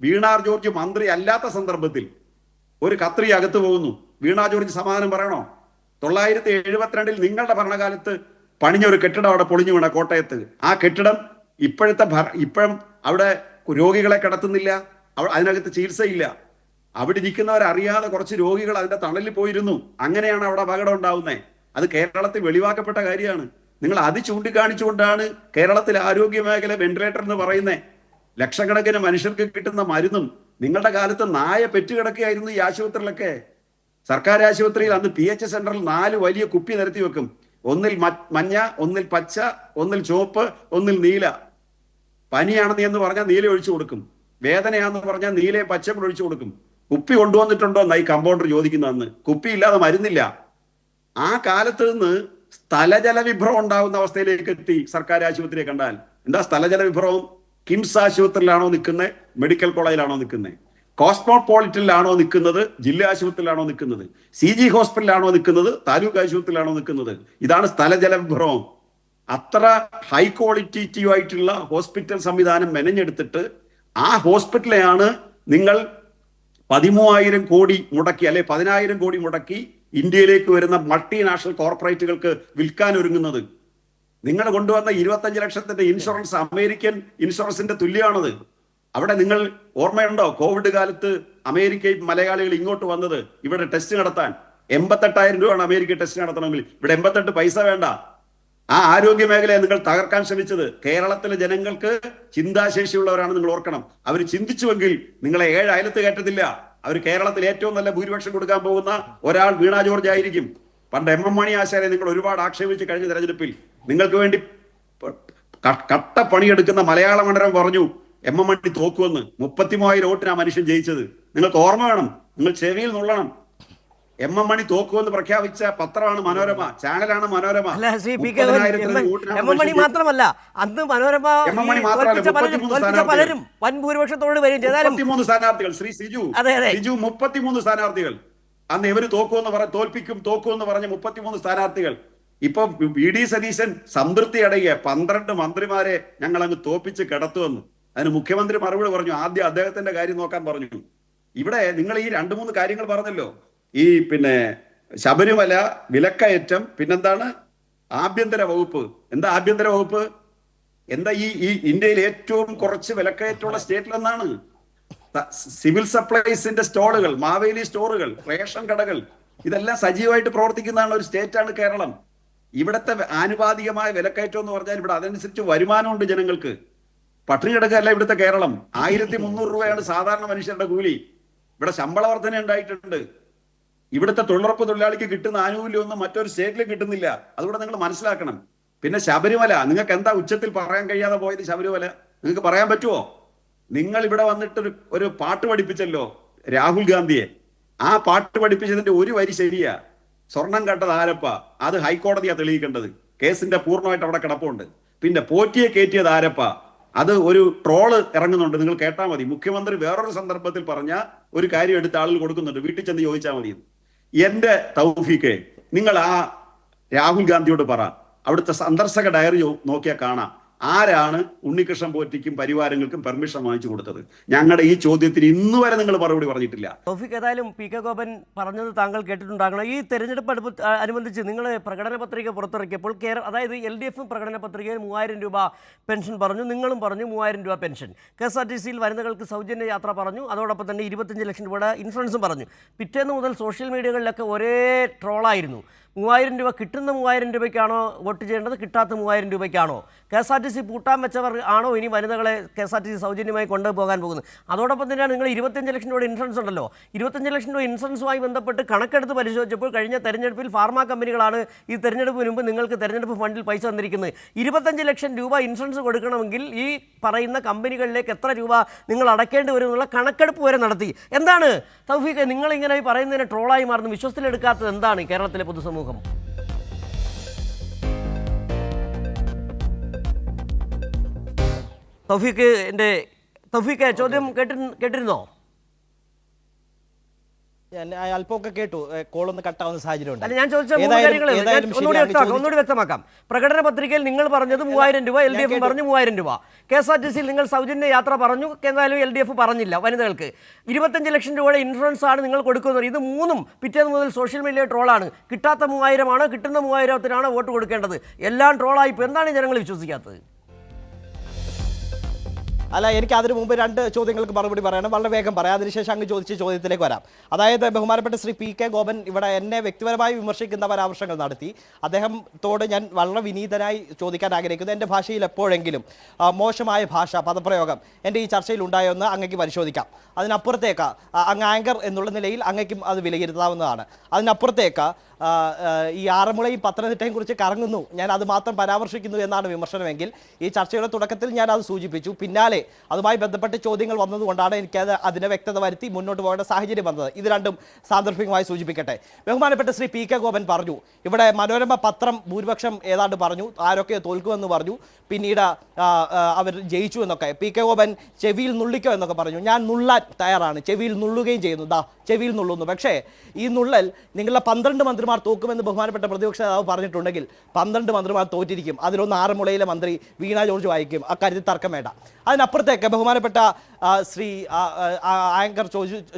വീണ ജോർജ് മന്ത്രി അല്ലാത്ത സന്ദർഭത്തിൽ ഒരു കത്രി അകത്ത് പോകുന്നു. വീണ ജോർജ് സമാധാനം പറയണോ? 972 നിങ്ങളുടെ ഭരണകാലത്ത് പണിഞ്ഞൊരു കെട്ടിടം അവിടെ പൊളിഞ്ഞു വീണ കോട്ടയത്ത്. ആ കെട്ടിടം ഇപ്പോഴും അവിടെ രോഗികളെ കിടത്തുന്നില്ല, അതിനകത്ത് ചികിത്സയില്ല. അവിടെ ഇരിക്കുന്നവരറിയാതെ കുറച്ച് രോഗികൾ അതിന്റെ തണലിൽ പോയിരുന്നു. അങ്ങനെയാണ് അവിടെ അപകടം ഉണ്ടാവുന്നത്. അത് കേരളത്തിൽ വെളിവാക്കപ്പെട്ട കാര്യമാണ്. നിങ്ങൾ അത് ചൂണ്ടിക്കാണിച്ചുകൊണ്ടാണ് കേരളത്തിലെ ആരോഗ്യ മേഖല വെന്റിലേറ്റർ എന്ന് പറയുന്നത്. ലക്ഷക്കണക്കിന് മനുഷ്യർക്ക് കിട്ടുന്ന മരുന്നും നിങ്ങളുടെ കാലത്ത് നായ പെറ്റുകിടക്കുകയായിരുന്നു ഈ ആശുപത്രിയിലൊക്കെ. സർക്കാർ ആശുപത്രിയിൽ അന്ന് PH സെന്ററിൽ 4 വലിയ കുപ്പി നിരത്തി വെക്കും. ഒന്നിൽ മഞ്ഞ, ഒന്നിൽ പച്ച, ഒന്നിൽ ചുവപ്പ്, ഒന്നിൽ നീല. പനിയാണെന്ന് എന്ന് പറഞ്ഞാൽ നീല ഒഴിച്ചു കൊടുക്കും, വേദനയാണെന്ന് പറഞ്ഞാൽ നീലയും പച്ചയും ഒഴിച്ചു കൊടുക്കും. കുപ്പി കൊണ്ടുവന്നിട്ടുണ്ടോ എന്നായി കമ്പൗണ്ടർ ചോദിക്കുന്ന. അന്ന് കുപ്പി ഇല്ലാതെ മരുന്നില്ല. ആ കാലത്ത് നിന്ന് സ്ഥലജല വിഭ്രമം ഉണ്ടാകുന്ന അവസ്ഥയിലേക്ക് എത്തി. സർക്കാർ ആശുപത്രിയെ കണ്ടാൽ എന്താ സ്ഥലജല വിഭ്രമം? കിംസ് ആശുപത്രിയിലാണോ നിൽക്കുന്നത്? മെഡിക്കൽ കോളേജിലാണോ നിൽക്കുന്നത്? കോസ്മോപോളിറ്റനിലാണോ നിൽക്കുന്നത്? ജില്ലാ ആശുപത്രിയിലാണോ നിൽക്കുന്നത്? CG ഹോസ്പിറ്റലിലാണോ നിൽക്കുന്നത്? താലൂക്ക് ആശുപത്രിയിലാണോ നിൽക്കുന്നത്? ഇതാണ് സ്ഥലജല വിഭ്രമം. അത്ര ഹൈ ക്വാളിറ്റേറ്റീവ് ആയിട്ടുള്ള ഹോസ്പിറ്റൽ സംവിധാനം മെനഞ്ഞെടുത്തിട്ട് ആ ഹോസ്പിറ്റലെയാണ് നിങ്ങൾ 13,000 കോടി മുടക്കി, അല്ലെ 10,000 കോടി മുടക്കി ഇന്ത്യയിലേക്ക് വരുന്ന മൾട്ടിനാഷണൽ കോർപ്പറേറ്റുകൾക്ക് വിൽക്കാൻ ഒരുങ്ങുന്നത്. നിങ്ങൾ കൊണ്ടുവന്ന 25 ലക്ഷത്തിന്റെ ഇൻഷുറൻസ് അമേരിക്കൻ ഇൻഷുറൻസിന്റെ തുല്യമാണത്. അവിടെ നിങ്ങൾ ഓർമ്മയുണ്ടോ? കോവിഡ് കാലത്ത് അമേരിക്കയിൽ മലയാളികൾ ഇങ്ങോട്ട് വന്നത് ഇവിടെ ടെസ്റ്റ് നടത്താൻ. 88,000 രൂപയാണ് അമേരിക്ക ടെസ്റ്റ് നടത്തണമെങ്കിൽ. ഇവിടെ 88 പൈസ വേണ്ട. ആ ആരോഗ്യ മേഖലയെ നിങ്ങൾ തകർക്കാൻ ശ്രമിച്ചത്. കേരളത്തിലെ ജനങ്ങൾക്ക് ചിന്താശേഷിയുള്ളവരാണ്, നിങ്ങൾ ഓർക്കണം. അവർ ചിന്തിച്ചുവെങ്കിൽ നിങ്ങളെ 7 അയലത്ത് കയറ്റത്തില്ല. അവർ കേരളത്തിൽ ഏറ്റവും നല്ല ഭൂരിപക്ഷം കൊടുക്കാൻ പോകുന്ന ഒരാൾ വീണ ജോർജ് ആയിരിക്കും. പണ്ട് എം മണി ആശാരെ നിങ്ങൾ ഒരുപാട് ആക്ഷേപിച്ച് കഴിഞ്ഞ തെരഞ്ഞെടുപ്പിൽ നിങ്ങൾക്ക് വേണ്ടി കട്ട പണിയെടുക്കുന്ന മലയാള മനോരമ പറഞ്ഞു മണി തോക്കുമെന്ന്. 33,000 വോട്ടിന് ആ മനുഷ്യൻ ജയിച്ചത്. നിങ്ങൾക്ക് ഓർമ്മ വേണം, നിങ്ങൾ ചെവിയിൽ നുള്ളണം. മണി തോക്കുമെന്ന് പ്രഖ്യാപിച്ച പത്രമാണ് മനോരമ, ചാനലാണ് മനോരമ. മാത്രമല്ല അന്ന് മനോരമ പലരും വൻ ഭൂരിപക്ഷത്തോട് വരും ചെയ്താലും 33 സ്ഥാനാർത്ഥികൾ ശ്രീ സിജു 33 സ്ഥാനാർത്ഥികൾ അന്ന് ഇവര് തോക്കുമെന്ന് പറഞ്ഞ 33 സ്ഥാനാർത്ഥികൾ. ഇപ്പൊ വി.ഡി. സതീശൻ സംതൃപ്തി അടങ്ങിയ 12 മന്ത്രിമാരെ ഞങ്ങൾ അങ്ങ് തോപ്പിച്ച് കിടത്തുവന്നു. അതിന് മുഖ്യമന്ത്രി മറുപടി പറഞ്ഞു, ആദ്യം അദ്ദേഹത്തിന്റെ കാര്യം നോക്കാൻ പറഞ്ഞു. ഇവിടെ നിങ്ങൾ ഈ 2-3 കാര്യങ്ങൾ പറഞ്ഞല്ലോ, ഈ ശബരിമല വിലക്കയറ്റം, പിന്നെന്താണ് ആഭ്യന്തര വകുപ്പ്. എന്താ ആഭ്യന്തര വകുപ്പ്? എന്താ ഈ ഇന്ത്യയിൽ ഏറ്റവും കുറച്ച് വിലക്കയറ്റമുള്ള സ്റ്റേറ്റിലെന്നാണ്. സിവിൽ സപ്ലൈസിന്റെ സ്റ്റോളുകൾ, മാവേലി സ്റ്റോറുകൾ, റേഷൻ കടകൾ, ഇതെല്ലാം സജീവമായിട്ട് പ്രവർത്തിക്കുന്നതാണ് ഒരു സ്റ്റേറ്റാണ് കേരളം. ഇവിടുത്തെ ആനുപാതികമായ വിലക്കയറ്റം എന്ന് പറഞ്ഞാൽ ഇവിടെ അതനുസരിച്ച് വരുമാനമുണ്ട് ജനങ്ങൾക്ക്. പട്ടിണി കിടക്കല്ല ഇവിടുത്തെ കേരളം. 1300 രൂപയാണ് സാധാരണ മനുഷ്യരുടെ കൂലി. ഇവിടെ ശമ്പള വർധന ഉണ്ടായിട്ടുണ്ട്. ഇവിടുത്തെ തൊഴിലുറപ്പ് തൊഴിലാളിക്ക് കിട്ടുന്ന ആനുകൂല്യമൊന്നും മറ്റൊരു സ്റ്റേറ്റിലും കിട്ടുന്നില്ല. അതുകൂടെ നിങ്ങൾ മനസ്സിലാക്കണം. പിന്നെ ശബരിമല, നിങ്ങൾക്ക് എന്താ ഉച്ചത്തിൽ പറയാൻ കഴിയാതെ പോയത്? ശബരിമല നിങ്ങൾക്ക് പറയാൻ പറ്റുമോ? നിങ്ങൾ ഇവിടെ വന്നിട്ട് ഒരു പാട്ട് പഠിപ്പിച്ചല്ലോ രാഹുൽ ഗാന്ധിയെ. ആ പാട്ട് പഠിപ്പിച്ചതിന്റെ ഒരു വരി ശരിയാ. സ്വർണം കട്ടത് ആരപ്പ, അത് ഹൈക്കോടതിയാ തെളിയിക്കേണ്ടത്. കേസിന്റെ പൂർണ്ണമായിട്ട് അവിടെ കിടപ്പുണ്ട്. പിന്നെ പോറ്റിയെ കയറ്റിയത് ആരപ്പ, അത് ഒരു ട്രോള് ഇറങ്ങുന്നുണ്ട്, നിങ്ങൾ കേട്ടാൽ മതി. മുഖ്യമന്ത്രി വേറൊരു സന്ദർഭത്തിൽ പറഞ്ഞ ഒരു കാര്യം എടുത്ത് ആളുകൾ കൊടുക്കുന്നുണ്ട്, വീട്ടിൽ ചെന്ന് ചോദിച്ചാൽ മതി. എന്റെ തൗഫീഖെ, നിങ്ങൾ ആ രാഹുൽ ഗാന്ധിയോട് പറ, അവിടുത്തെ സന്ദർശക ഡയറി നോക്കിയാൽ കാണാം ആരാണ് ഉണ്ണികൃഷ്ണൻ പോറ്റിക്കും പരിവാരങ്ങൾക്കും പെർമിഷൻ വാങ്ങിച്ചു കൊടുത്തത്. ഞങ്ങളുടെ ഈ ചോദ്യത്തിന് ഇന്നു വരെ നിങ്ങൾ മറുപടി പറഞ്ഞിട്ടില്ല. തൗഫീഖ്, ഏതായാലും പി കെ ഗോപൻ പറഞ്ഞത് താങ്കൾ കേട്ടിട്ടുണ്ടാകണം. ഈ തെരഞ്ഞെടുപ്പ് അനുബന്ധിച്ച് നിങ്ങൾ പ്രകടന പത്രിക പുറത്തിറക്കിയപ്പോൾ അതായത് LDF പ്രകടന പത്രികയിൽ 3000 രൂപ പെൻഷൻ പറഞ്ഞു, നിങ്ങളും പറഞ്ഞു 3000 രൂപ പെൻഷൻ. KSRTCയിൽ വനിതകൾക്ക് സൗജന്യ യാത്ര പറഞ്ഞു, അതോടൊപ്പം തന്നെ 25 ലക്ഷം രൂപയുടെ ഇൻഷുറൻസും പറഞ്ഞു. പിറ്റേന്ന് മുതൽ സോഷ്യൽ മീഡിയകളിലൊക്കെ ഒരേ ട്രോളായിരുന്നു. 3000 രൂപ കിട്ടുന്ന 3000 രൂപയ്ക്കാണോ വോട്ട് ചെയ്യേണ്ടത്, കിട്ടാത്ത 3000 രൂപയ്ക്കാണോ? KSRTC പൂട്ടാൻ വെച്ചവർ ആണോ ഇനി വനിതകളെ KSRTC സൗജന്യമായി കൊണ്ടുപോകാൻ പോകുന്നത്? അതോടൊപ്പം തന്നെയാണ് നിങ്ങൾ 25 ലക്ഷം രൂപയുടെ ഇൻഷുറൻസ് ഉണ്ടല്ലോ, 25 ലക്ഷം രൂപ ഇൻഷുറൻസുമായി ബന്ധപ്പെട്ട് കണക്കെടുത്ത് പരിശോധിച്ചപ്പോൾ കഴിഞ്ഞ തെരഞ്ഞെടുപ്പിൽ ഫാർമ കമ്പനികളാണ് ഈ തെരഞ്ഞെടുപ്പിന് മുമ്പ് നിങ്ങൾക്ക് തെരഞ്ഞെടുപ്പ് ഫണ്ടിൽ പൈസ തന്നിരിക്കുന്നത്. 25 ലക്ഷം രൂപ ഇൻഷുറൻസ് കൊടുക്കണമെങ്കിൽ ഈ പറയുന്ന കമ്പനികളിലേക്ക് എത്ര രൂപ നിങ്ങൾ അടയ്ക്കേണ്ടി വരും എന്നുള്ള കണക്കെടുപ്പ് വരെ നടത്തി. എന്താണ് തൗഫീഖ് നിങ്ങളിങ്ങനെ പറയുന്നതിനെ ട്രോളായി മാറുന്നു? വിശ്വസത്തിലെടുക്കാത്തത് എന്താണ് കേരളത്തിലെ പൊതുസമൂഹം? തൗഫീഖ് ചോദ്യം കേട്ടിരുന്നോ? ഞാൻ അല്പമൊക്കെ കേട്ടു. കോളൊന്ന് കട്ടാവുന്ന സാഹചര്യം അല്ല, ഞാൻ ചോദിച്ച ഒന്നുകൂടി വ്യക്തമാക്കാം. പ്രകടന പത്രികയിൽ നിങ്ങൾ പറഞ്ഞത് 3000 രൂപ, LDF പറഞ്ഞു 3000 രൂപ. KSRTCയിൽ നിങ്ങൾ സൗജന്യ യാത്ര പറഞ്ഞു, എന്നാലും LDF പറഞ്ഞില്ല വനിതകൾക്ക്. 25 ലക്ഷം രൂപയുടെ ഇൻഷുറൻസ് ആണ് നിങ്ങൾ കൊടുക്കുന്നത്. ഇത് മൂന്നും പിറ്റേന്ന് മുതൽ സോഷ്യൽ മീഡിയ ട്രോളാണ്. കിട്ടാത്ത 3000 ആണ്, കിട്ടുന്ന 3000-ത്തിനാണ് വോട്ട് കൊടുക്കേണ്ടത്. എല്ലാം ട്രോളായി. ഇപ്പോൾ എന്താണ് ജനങ്ങൾ വിശ്വസിക്കാത്തത്? അല്ല, എനിക്ക് അതിനു മുമ്പ് 2 ചോദ്യങ്ങൾക്ക് മറുപടി പറയണം. വളരെ വേഗം പറയാം, അതിനുശേഷം അങ്ങ് ചോദിച്ച ചോദ്യത്തിലേക്ക് വരാം. അതായത് ബഹുമാനപ്പെട്ട ശ്രീ പി കെ ഗോപൻ ഇവിടെ എന്നെ വ്യക്തിപരമായി വിമർശിക്കുന്ന പരാമർശങ്ങൾ നടത്തി. അദ്ദേഹത്തോട് ഞാൻ വളരെ വിനീതനായി ചോദിക്കാൻ ആഗ്രഹിക്കുന്നു, എൻ്റെ ഭാഷയിൽ എപ്പോഴെങ്കിലും മോശമായ പദപ്രയോഗം എൻ്റെ ഈ ചർച്ചയിൽ ഉണ്ടായോ എന്ന് അങ്ങേക്ക് പരിശോധിക്കാം. അതിനപ്പുറത്തേക്ക് അങ്ങ് ആങ്കർ എന്നുള്ള നിലയിൽ അങ്ങേക്കും അത് വിലയിരുത്താവുന്നതാണ്. അതിനപ്പുറത്തേക്ക് ഈ ആറന്മുളയും പത്തനംതിട്ടയും കുറിച്ച് കറങ്ങുന്നു, ഞാൻ അത് മാത്രം പരാമർശിക്കുന്നു എന്നാണ് വിമർശനമെങ്കിൽ ഈ ചർച്ചയുടെ തുടക്കത്തിൽ ഞാൻ അത് സൂചിപ്പിച്ചു. പിന്നാലെ അതുമായി ബന്ധപ്പെട്ട് ചോദ്യങ്ങൾ വന്നതുകൊണ്ടാണ് എനിക്കത് അതിനെ വ്യക്തത വരുത്തി മുന്നോട്ട് പോകേണ്ട സാഹചര്യം വന്നത്. ഇത് രണ്ടും സാന്ദർഭികമായി സൂചിപ്പിക്കട്ടെ. ബഹുമാനപ്പെട്ട ശ്രീ പി കെ ഗോപൻ പറഞ്ഞു, ഇവിടെ മനോരമ പത്രം ഭൂരിപക്ഷം ഏതാണ്ട് പറഞ്ഞു, ആരൊക്കെ തോൽക്കുമെന്ന് പറഞ്ഞു, പിന്നീട് അവർ ജയിച്ചു എന്നൊക്കെ. പി കെ ഗോപൻ ചെവിയിൽ നുള്ളിക്കോ എന്നൊക്കെ പറഞ്ഞു. ഞാൻ നുള്ളാൻ തയ്യാറാണ്, ചെവിയിൽ നുള്ളുകയും ചെയ്യുന്നു, ചെവിയിൽ നുള്ളുന്നു. പക്ഷേ ഈ നുള്ളൽ നിങ്ങളുടെ 12 മന്ത്രിമാർ തോക്കുമെന്ന് ബഹുമാനപ്പെട്ട പ്രതിപക്ഷ നേതാവ് പറഞ്ഞിട്ടുണ്ടെങ്കിൽ 12 മന്ത്രിമാർ തോറ്റിരിക്കും. അതിലൊന്ന് ആറന്മുളയിലെ മന്ത്രി വീണ ജോർജ് വായിക്കും, അക്കാര്യത്തിൽ തർക്കം വേണ്ട. അതിനപ്പുറത്തേക്ക് ബഹുമാനപ്പെട്ട ശ്രീ ആങ്കർ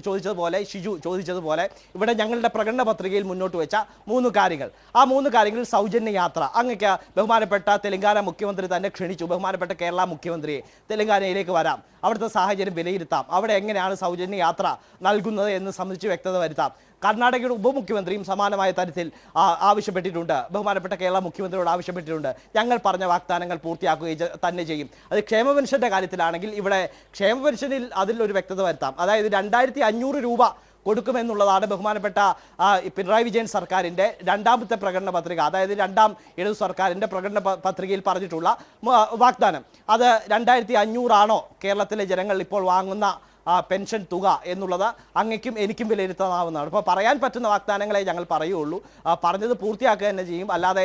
ചോദിച്ചതുപോലെ, ഷിജു ചോദിച്ചതുപോലെ, ഇവിടെ ഞങ്ങളുടെ പ്രകടന പത്രികയിൽ മുന്നോട്ട് വെച്ച 3 കാര്യങ്ങൾ, ആ 3 കാര്യങ്ങളിൽ സൗജന്യ യാത്ര അങ്ങക്ക് ബഹുമാനപ്പെട്ട തെലങ്കാന മുഖ്യമന്ത്രി തന്നെ ക്ഷണിച്ചു. ബഹുമാനപ്പെട്ട കേരള മുഖ്യമന്ത്രിയെ തെലങ്കാനയിലേക്ക് വരാം, അവിടുത്തെ സാഹചര്യം വിലയിരുത്താം, അവിടെ എങ്ങനെയാണ് സൗജന്യ യാത്ര നൽകുന്നത് എന്ന് സംബന്ധിച്ച് വ്യക്തത വരുത്താം. കർണാടകയുടെ ഉപമുഖ്യമന്ത്രിയും സമാനമായ തരത്തിൽ ആവശ്യപ്പെട്ടിട്ടുണ്ട്, ബഹുമാനപ്പെട്ട കേരള മുഖ്യമന്ത്രിയോട് ആവശ്യപ്പെട്ടിട്ടുണ്ട്. ഞങ്ങൾ പറഞ്ഞ വാഗ്ദാനങ്ങൾ പൂർത്തിയാക്കുകയും തന്നെ ചെയ്യും. അത് ക്ഷേമ പെൻഷൻ്റെ കാര്യത്തിലാണെങ്കിൽ ഇവിടെ ക്ഷേമ പെൻഷനിൽ അതിലൊരു വ്യക്തത വരുത്താം. അതായത് 2500 രൂപ കൊടുക്കുമെന്നുള്ളതാണ് ബഹുമാനപ്പെട്ട പിണറായി വിജയൻ സർക്കാരിൻ്റെ രണ്ടാമത്തെ പ്രകടന പത്രിക, അതായത് രണ്ടാം ഇടതു സർക്കാരിൻ്റെ പ്രകടന പത്രികയിൽ പറഞ്ഞിട്ടുള്ള വാഗ്ദാനം. അത് 2500 ആണോ കേരളത്തിലെ ജനങ്ങൾ ഇപ്പോൾ വാങ്ങുന്ന പെൻഷൻ തുക എന്നുള്ളത് അങ്ങയ്ക്കും എനിക്കും വിലയിരുത്താവുന്നതാണ്. ഇപ്പോൾ പറയാൻ പറ്റുന്ന വാഗ്ദാനങ്ങളെ ഞങ്ങൾ പറയുള്ളൂ. പറഞ്ഞത് പൂർത്തിയാക്കുക തന്നെ ചെയ്യും. അല്ലാതെ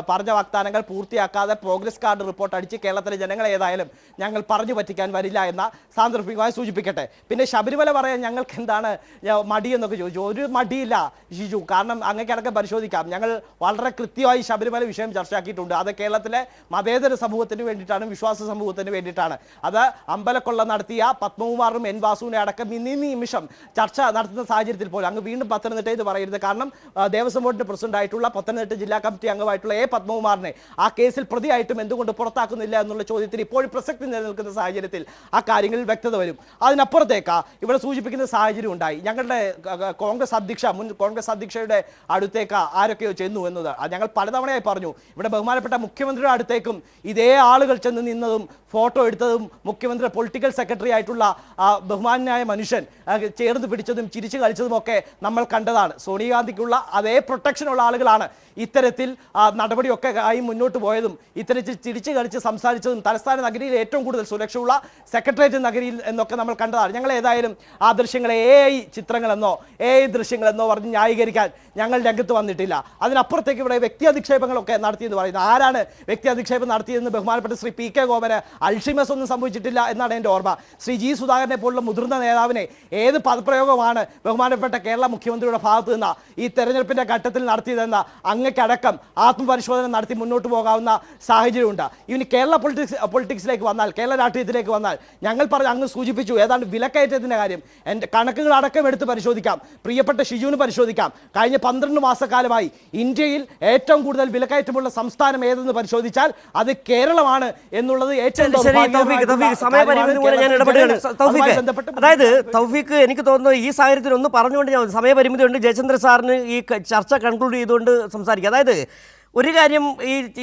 പറഞ്ഞ വാഗ്ദാനങ്ങൾ പൂർത്തിയാക്കാതെ പ്രോഗ്രസ് കാർഡ് റിപ്പോർട്ട് അടിച്ച് കേരളത്തിലെ ജനങ്ങളെ ഏതായാലും ഞങ്ങൾ പറഞ്ഞു പറ്റിക്കാൻ വരില്ല എന്ന സാന്ദർഭികമായി സൂചിപ്പിക്കട്ടെ. പിന്നെ ശബരിമല പറയാൻ ഞങ്ങൾക്ക് എന്താണ് മടിയെന്നൊക്കെ ചോദിച്ചു. ഒരു മടിയില്ല ഷിജു, കാരണം അങ്ങേക്കടക്കം പരിശോധിക്കാം. ഞങ്ങൾ വളരെ കൃത്യമായി ശബരിമല വിഷയം ചർച്ചയാക്കിയിട്ടുണ്ട്. അത് കേരളത്തിലെ മതേതര സമൂഹത്തിന് വേണ്ടിയിട്ടാണ്, വിശ്വാസ സമൂഹത്തിന് വേണ്ടിയിട്ടാണ്. അത് അമ്പലക്കൊള്ള നടത്തിയ പത്മകുമാറും എൻ വാസുവിനെ അടക്കം ഇന്നീ നിമിഷം ചർച്ച നടത്തുന്ന സാഹചര്യത്തിൽ പോലും അങ്ങ് വീണ്ടും പത്തനംതിട്ട എന്ന് പറയരുത്. കാരണം ദേവസ്വം ബോർഡിന്റെ പ്രസിഡന്റ് ആയിട്ടുള്ള പത്തനംതിട്ട ജില്ലാ കമ്മിറ്റി അംഗമായിട്ടുള്ള എ പത്മകുമാറിനെ ആ കേസിൽ പ്രതിയായിട്ടും എന്തുകൊണ്ട് പുറത്താക്കുന്നില്ല എന്നുള്ള ചോദ്യത്തിന് ഇപ്പോഴും പ്രസക്തി നിലനിൽക്കുന്ന സാഹചര്യത്തിൽ ആ കാര്യങ്ങളിൽ വ്യക്തത വരും. അതിനപ്പുറത്തേക്ക് ഇവിടെ സൂചിപ്പിക്കുന്ന സാഹചര്യം ഉണ്ടായി. ഞങ്ങളുടെ മുൻ കോൺഗ്രസ് അധ്യക്ഷയുടെ അടുത്തേക്ക് ആരൊക്കെയോ ചെന്നു എന്നത് ഞങ്ങൾ പലതവണയായി പറഞ്ഞു. ഇവിടെ ബഹുമാനപ്പെട്ട മുഖ്യമന്ത്രിയുടെ അടുത്തേക്കും ഇതേ ആളുകൾ ചെന്ന് നിന്നതും ഫോട്ടോ എടുത്തതും മുഖ്യമന്ത്രി പൊളിറ്റിക്കൽ സെക്രട്ടറി ആയിട്ടുള്ള ബഹുമാനായ മനുഷ്യൻ ചേർന്ന് പിടിച്ചതും ചിരിച്ചു കളിച്ചതും ഒക്കെ നമ്മൾ കണ്ടതാണ്. സോണിയാഗാന്ധിക്കുള്ള അതേ പ്രൊട്ടക്ഷനുള്ള ആളുകളാണ് ഇത്തരത്തിൽ നടപടിയൊക്കെ ആയി മുന്നോട്ട് പോയതും ഇത്തരത്തിൽ ചിരിച്ചു കളിച്ച് സംസാരിച്ചതും തലസ്ഥാന നഗരിയിൽ ഏറ്റവും കൂടുതൽ സുരക്ഷയുള്ള സെക്രട്ടേറിയറ്റ് നഗരിയിൽ എന്നൊക്കെ നമ്മൾ കണ്ടതാണ്. ഞങ്ങൾ ഏതായാലും ആ ദൃശ്യങ്ങളെ AI ചിത്രങ്ങളെന്നോ AI ദൃശ്യങ്ങളെന്നോ പറഞ്ഞ് ന്യായീകരിക്കാൻ ഞങ്ങൾ രംഗത്ത് വന്നിട്ടില്ല. അതിനപ്പുറത്തേക്ക് ഇവിടെ വ്യക്തി അധിക്ഷേപങ്ങളൊക്കെ നടത്തിയെന്ന് പറയുന്നത് ആരാണ് വ്യക്തി അധിക്ഷേപം നടത്തിയതെന്ന് ബഹുമാനപ്പെട്ട ശ്രീ PK ഗോപന് അൾഷിമസ് ഒന്നും സംഭവിച്ചിട്ടില്ല എന്നാണ് എൻ്റെ ഓർമ്മ. ശ്രീ G സുധാകരനെ പോലുള്ള മുതിർന്ന നേതാവിനെ ഏത് പദപ്രയോഗമാണ് ബഹുമാനപ്പെട്ട കേരള മുഖ്യമന്ത്രിയുടെ ഭാഗത്ത് നിന്ന് ഈ തെരഞ്ഞെടുപ്പിൻ്റെ ഘട്ടത്തിൽ നടത്തിയതെന്ന അങ്ങക്കടക്കം ആത്മപരിശോധന നടത്തി മുന്നോട്ട് പോകാവുന്ന സാഹചര്യമുണ്ട്. ഇനി കേരള പൊളിറ്റിക്സിലേക്ക് വന്നാൽ, കേരള രാഷ്ട്രീയത്തിലേക്ക് വന്നാൽ ഞങ്ങൾ അങ്ങ് സൂചിപ്പിച്ചു ഏതാണ്ട് വിലക്കയറ്റത്തിൻ്റെ കാര്യം. എൻ്റെ കണക്കുകൾ അടക്കം എടുത്ത് പരിശോധിക്കാം, പ്രിയപ്പെട്ട ഷിജുവിന് പരിശോധിക്കാം. കഴിഞ്ഞ 12 മാസക്കാലമായി ഇന്ത്യയിൽ ഏറ്റവും കൂടുതൽ വിലക്കയറ്റമുള്ള സംസ്ഥാനം ഏതെന്ന് പരിശോധിച്ചാൽ അത് കേരളമാണ് എന്നുള്ളത് ഏറ്റവും അതായത് തൗഫീഖ്, എനിക്ക് തോന്നുന്നു ഈ സാഹചര്യത്തിൽ ഒന്ന് പറഞ്ഞുകൊണ്ട് ഞാൻ സമയപരിമിതി ഉണ്ട്. ജയചന്ദ്ര സാറിന് ഈ ചർച്ച കൺക്ലൂഡ് ചെയ്തുകൊണ്ട് സംസാരിക്കുക. അതായത് ഒരു കാര്യം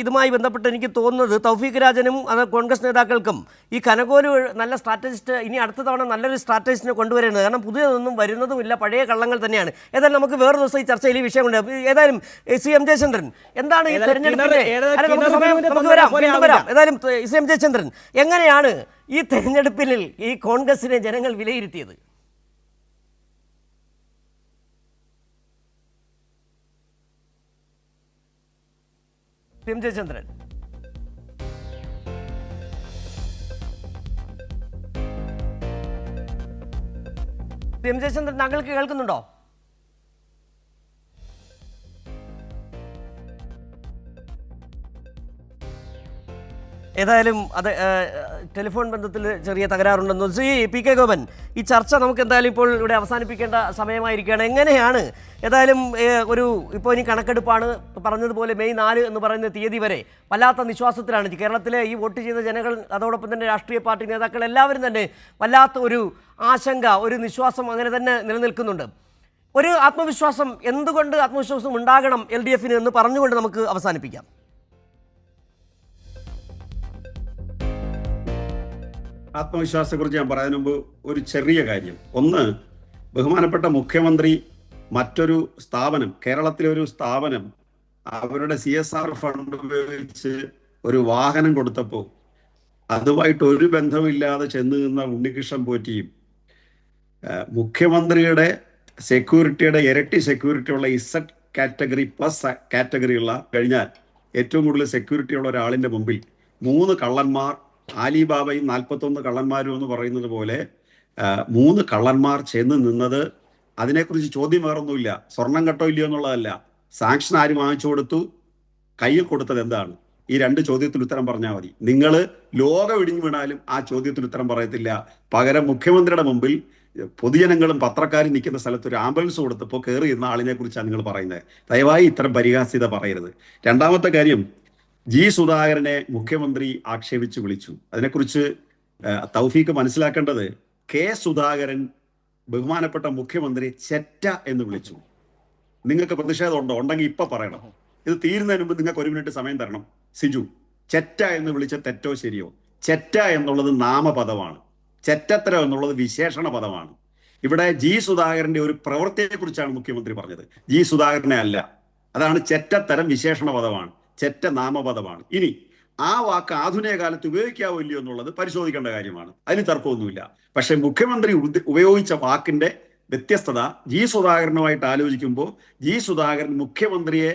ഇതുമായി ബന്ധപ്പെട്ട് എനിക്ക് തോന്നുന്നത് തൗഫീഖ് രാജനും അത് കോൺഗ്രസ് നേതാക്കൾക്കും ഈ കനകോല് നല്ല സ്ട്രാറ്റജിസ്റ്റ്, ഇനി അടുത്ത തവണ നല്ലൊരു സ്ട്രാറ്റജിസ്റ്റിനെ കൊണ്ടുവരുന്നത്. കാരണം പുതിയതൊന്നും വരുന്നതുമില്ല, പഴയ കള്ളങ്ങൾ തന്നെയാണ്. ഏതായാലും നമുക്ക് വേറെ ദിവസം ഈ ചർച്ചയിൽ ഈ വിഷയമുണ്ട്. ഏതായാലും CM ജയചന്ദ്രൻ, എന്താണ് ഈ തെരഞ്ഞെടുപ്പിന്റെ ഏതായാലും CM ജയചന്ദ്രൻ, എങ്ങനെയാണ് ഈ തെരഞ്ഞെടുപ്പിൽ ഈ കോൺഗ്രസിനെ ജനങ്ങൾ വിലയിരുത്തിയത്? CM ജയചന്ദ്രൻ, താങ്കൾക്ക് കേൾക്കുന്നുണ്ടോ? ഏതായാലും അത് ടെലിഫോൺ ബന്ധത്തിൽ ചെറിയ തകരാറുണ്ടെന്ന് ശ്രീ PK ഗോപൻ, ഈ ചർച്ച നമുക്ക് എന്തായാലും ഇപ്പോൾ ഇവിടെ അവസാനിപ്പിക്കേണ്ട സമയമായിരിക്കുകയാണ്. എങ്ങനെയാണ് ഏതായാലും ഇപ്പോൾ ഇനി കണക്കെടുപ്പാണ്, പറഞ്ഞതുപോലെ മെയ് 4 എന്ന് പറയുന്ന തീയതി വരെ വല്ലാത്ത നിശ്വാസത്തിലാണ് കേരളത്തിലെ ഈ വോട്ട് ചെയ്ത ജനങ്ങൾ, അതോടൊപ്പം തന്നെ രാഷ്ട്രീയ പാർട്ടി നേതാക്കൾ എല്ലാവരും തന്നെ വല്ലാത്ത ഒരു ആശങ്ക, ഒരു നിശ്വാസം അങ്ങനെ തന്നെ നിലനിൽക്കുന്നുണ്ട്. ഒരു ആത്മവിശ്വാസം, എന്തുകൊണ്ട് ആത്മവിശ്വാസം ഉണ്ടാകണം LDFന് എന്ന് പറഞ്ഞുകൊണ്ട് നമുക്ക് അവസാനിപ്പിക്കാം. ആത്മവിശ്വാസത്തെക്കുറിച്ച് ഞാൻ പറയുന്നതിന് മുമ്പ് ഒരു ചെറിയ കാര്യം. ഒന്ന്, ബഹുമാനപ്പെട്ട മുഖ്യമന്ത്രി മറ്റൊരു സ്ഥാപനം, കേരളത്തിലെ ഒരു സ്ഥാപനം അവരുടെ CSR ഫണ്ട് ഉപയോഗിച്ച് ഒരു വാഹനം കൊടുത്തപ്പോൾ അതുമായിട്ട് ഒരു ബന്ധമില്ലാതെ ചെന്ന് നിന്ന ഉണ്ണികൃഷ്ണൻ പോറ്റിയും മുഖ്യമന്ത്രിയുടെ സെക്യൂരിറ്റിയുടെ ഇരട്ടി സെക്യൂരിറ്റി ഉള്ള Z കാറ്റഗറി പ്ലസ് കാറ്റഗറി ഉള്ള കഴിഞ്ഞാൽ ഏറ്റവും കൂടുതൽ സെക്യൂരിറ്റി ഉള്ള ഒരാളിൻ്റെ മുമ്പിൽ 3 കള്ളന്മാർ, ആലിബാബയും 41 കള്ളന്മാരും എന്ന് പറയുന്നത് പോലെ 3 കള്ളന്മാർ ചെന്ന് നിന്നത്, അതിനെക്കുറിച്ച് ചോദ്യം വേറൊന്നുമില്ല. സ്വർണം കട്ടോ ഇല്ലയോ എന്നുള്ളതല്ല, സാങ്ഷൻ ആര് വാങ്ങിച്ചു കൊടുത്തു, കയ്യിൽ കൊടുത്തത് എന്താണ്, ഈ 2 ചോദ്യത്തിന് ഉത്തരം പറഞ്ഞാൽ മതി. നിങ്ങൾ ലോകം ഇടിഞ്ഞു വീണാലും ആ ചോദ്യത്തിന് ഉത്തരം പറയത്തില്ല. പകരം മുഖ്യമന്ത്രിയുടെ മുമ്പിൽ പൊതുജനങ്ങളും പത്രക്കാരും നിൽക്കുന്ന സ്ഥലത്ത് ഒരു ആംബുലൻസ് കൊടുത്തപ്പോൾ കയറി ഇരുന്ന ആളിനെ കുറിച്ചാണ് നിങ്ങൾ പറയുന്നത്. ദയവായി ഇത്തരം പരിഹാസ്യത പറയരുത്. രണ്ടാമത്തെ കാര്യം, G സുധാകരനെ മുഖ്യമന്ത്രി ആക്ഷേപിച്ച് വിളിച്ചു. അതിനെക്കുറിച്ച് തൗഫീഖ് മനസ്സിലാക്കേണ്ടത്, K സുധാകരൻ ബഹുമാനപ്പെട്ട മുഖ്യമന്ത്രി ചെറ്റ എന്ന് വിളിച്ചു. നിങ്ങൾക്ക് പ്രതിഷേധം ഉണ്ടോ? ഉണ്ടെങ്കിൽ ഇപ്പൊ പറയണം. ഇത് തീരുന്നതിന് മുമ്പ് നിങ്ങൾക്ക് 1 മിനിറ്റ് സമയം തരണം. സിജു, ചെറ്റ എന്ന് വിളിച്ച തെറ്റോ ശരിയോ? ചെറ്റ എന്നുള്ളത് നാമപദമാണ്. ചെറ്റത്തരം എന്നുള്ളത് വിശേഷണ പദമാണ്. ഇവിടെ ജി സുധാകരന്റെ ഒരു പ്രവൃത്തിയെക്കുറിച്ചാണ് മുഖ്യമന്ത്രി പറഞ്ഞത്, ജി സുധാകരനെ അല്ല. അതാണ് ചെറ്റത്തരം വിശേഷണ പദമാണ്, ചെറ്റ നാമപദമാണ്. ഇനി ആ വാക്ക് ആധുനിക കാലത്ത് ഉപയോഗിക്കാവോ ഇല്ലയോ എന്നുള്ളത് പരിശോധിക്കേണ്ട കാര്യമാണ്, അതിന് തർക്കമൊന്നുമില്ല. പക്ഷെ മുഖ്യമന്ത്രി ഉപയോഗിച്ച വാക്കിന്റെ വ്യത്യസ്തത ജി സുധാകരനുമായിട്ട് ആലോചിക്കുമ്പോൾ ജി സുധാകരൻ മുഖ്യമന്ത്രിയെ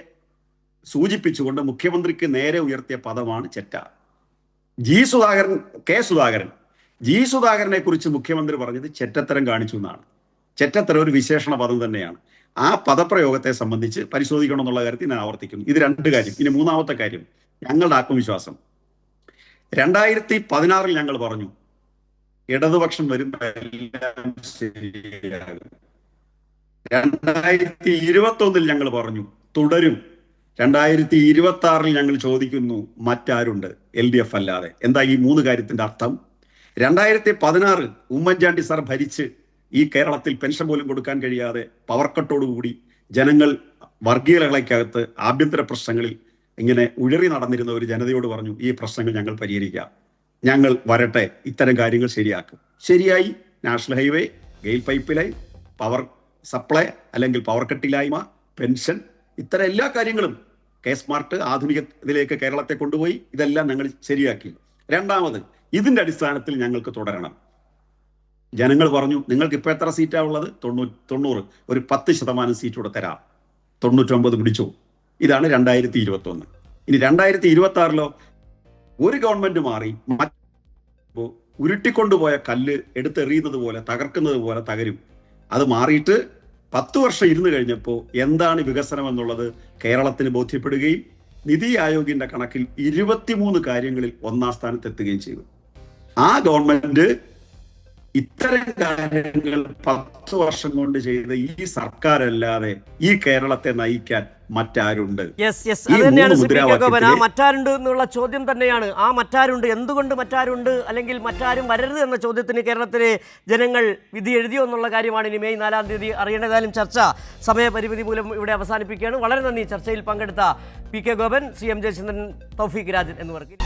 സൂചിപ്പിച്ചുകൊണ്ട് മുഖ്യമന്ത്രിക്ക് നേരെ ഉയർത്തിയ പദമാണ് ചെറ്റ. ജി സുധാകരനെ കുറിച്ച് മുഖ്യമന്ത്രി പറഞ്ഞത് ചെറ്റത്തരം കാണിച്ചു എന്നാണ്. ചെറ്റത്തരം ഒരു വിശേഷണ പദം തന്നെയാണ്. ആ പദപ്രയോഗത്തെ സംബന്ധിച്ച് പരിശോധിക്കണം എന്നുള്ള കാര്യത്തിൽ ഞാൻ ആവർത്തിക്കുന്നു. ഇത് രണ്ട് കാര്യം. ഇനി മൂന്നാമത്തെ കാര്യം, ഞങ്ങളുടെ ആത്മവിശ്വാസം. 2016 ഞങ്ങൾ പറഞ്ഞു ഇടതുപക്ഷം വരുമ്പോൾ എല്ലാം ശരിയാകും. 2021 ഞങ്ങൾ പറഞ്ഞു തുടരും. 2026 ഞങ്ങൾ ചോദിക്കുന്നു മറ്റാരുണ്ട് LDF അല്ലാതെ. എന്താ ഈ മൂന്ന് കാര്യത്തിന്റെ അർത്ഥം? 2016 ഉമ്മൻചാണ്ടി സാർ ഭരിച്ച് ഈ കേരളത്തിൽ പെൻഷൻ പോലും കൊടുക്കാൻ കഴിയാതെ പവർ കട്ടോടുകൂടി ജനങ്ങൾ വർഗീയതകൾക്കകത്ത് ആഭ്യന്തര പ്രശ്നങ്ങളിൽ ഇങ്ങനെ ഉഴറി നടന്നിരുന്ന ഒരു ജനതയോട് പറഞ്ഞു ഈ പ്രശ്നങ്ങൾ ഞങ്ങൾ പരിഹരിക്കാം, ഞങ്ങൾ വരട്ടെ, ഇത്തരം കാര്യങ്ങൾ ശരിയാക്കും. ശരിയായി. National highway, GAIL pipeline, power supply അല്ലെങ്കിൽ പവർ കട്ടില്ലായ്മ, പെൻഷൻ, ഇത്തരം എല്ലാ കാര്യങ്ങളും സ്മാർട്ട് ആധുനികത്തിലേക്ക് കേരളത്തെ കൊണ്ടുപോയി. ഇതെല്ലാം ഞങ്ങൾ ശരിയാക്കി. രണ്ടാമത്, ഇതിന്റെ അടിസ്ഥാനത്തിൽ ഞങ്ങൾക്ക് തുടരണം. ജനങ്ങൾ പറഞ്ഞു നിങ്ങൾക്ക് ഇപ്പൊ എത്ര സീറ്റാ ഉള്ളത്? 90. ഒരു 10% സീറ്റ് കൂടെ തരാം, 99 പിടിച്ചു. ഇതാണ് 2021. ഇനി 2026 ഒരു ഗവൺമെന്റ് മാറി ഉരുട്ടിക്കൊണ്ടുപോയ കല്ല് എടുത്തെറിയുന്നത് പോലെ തകർക്കുന്നത് പോലെ തകരും. അത് മാറിയിട്ട് 10 വർഷം ഇരുന്ന് കഴിഞ്ഞപ്പോൾ എന്താണ് വികസനം എന്നുള്ളത് കേരളത്തിന് ബോധ്യപ്പെടുകയും നിതി ആയോഗിന്റെ കണക്കിൽ 23 കാര്യങ്ങളിൽ 1ാം സ്ഥാനത്തെത്തുകയും ചെയ്തു. ആ ഗവൺമെന്റ് ഇത്തരം കാര്യങ്ങൾ 10 വർഷം കൊണ്ട് ചെയ്ത ഈ സർക്കാരല്ലാതെ ഈ കേരളത്തെ നയിക്കാൻ മറ്റാരുണ്ട്? മറ്റാരുണ്ട് എന്നുള്ള ചോദ്യം തന്നെയാണ്. ആ മറ്റാരുണ്ട്, എന്തുകൊണ്ട് മറ്റാരുണ്ട്, അല്ലെങ്കിൽ മറ്റാരും വരരുത് എന്ന ചോദ്യത്തിന് കേരളത്തിലെ ജനങ്ങൾ വിധി എഴുതിയോ എന്നുള്ള കാര്യമാണ് ഇനി മെയ് 4-ാം തീയതി അറിയേണ്ടതായാലും ചർച്ച സമയപരിമിതി മൂലം ഇവിടെ അവസാനിപ്പിക്കുകയാണ്. വളരെ നന്ദി ചർച്ചയിൽ പങ്കെടുത്ത PK ഗോപൻ, CM ജയചന്ദ്രൻ, തൗഫീഖ് രാജൻ എന്നിവർക്ക്.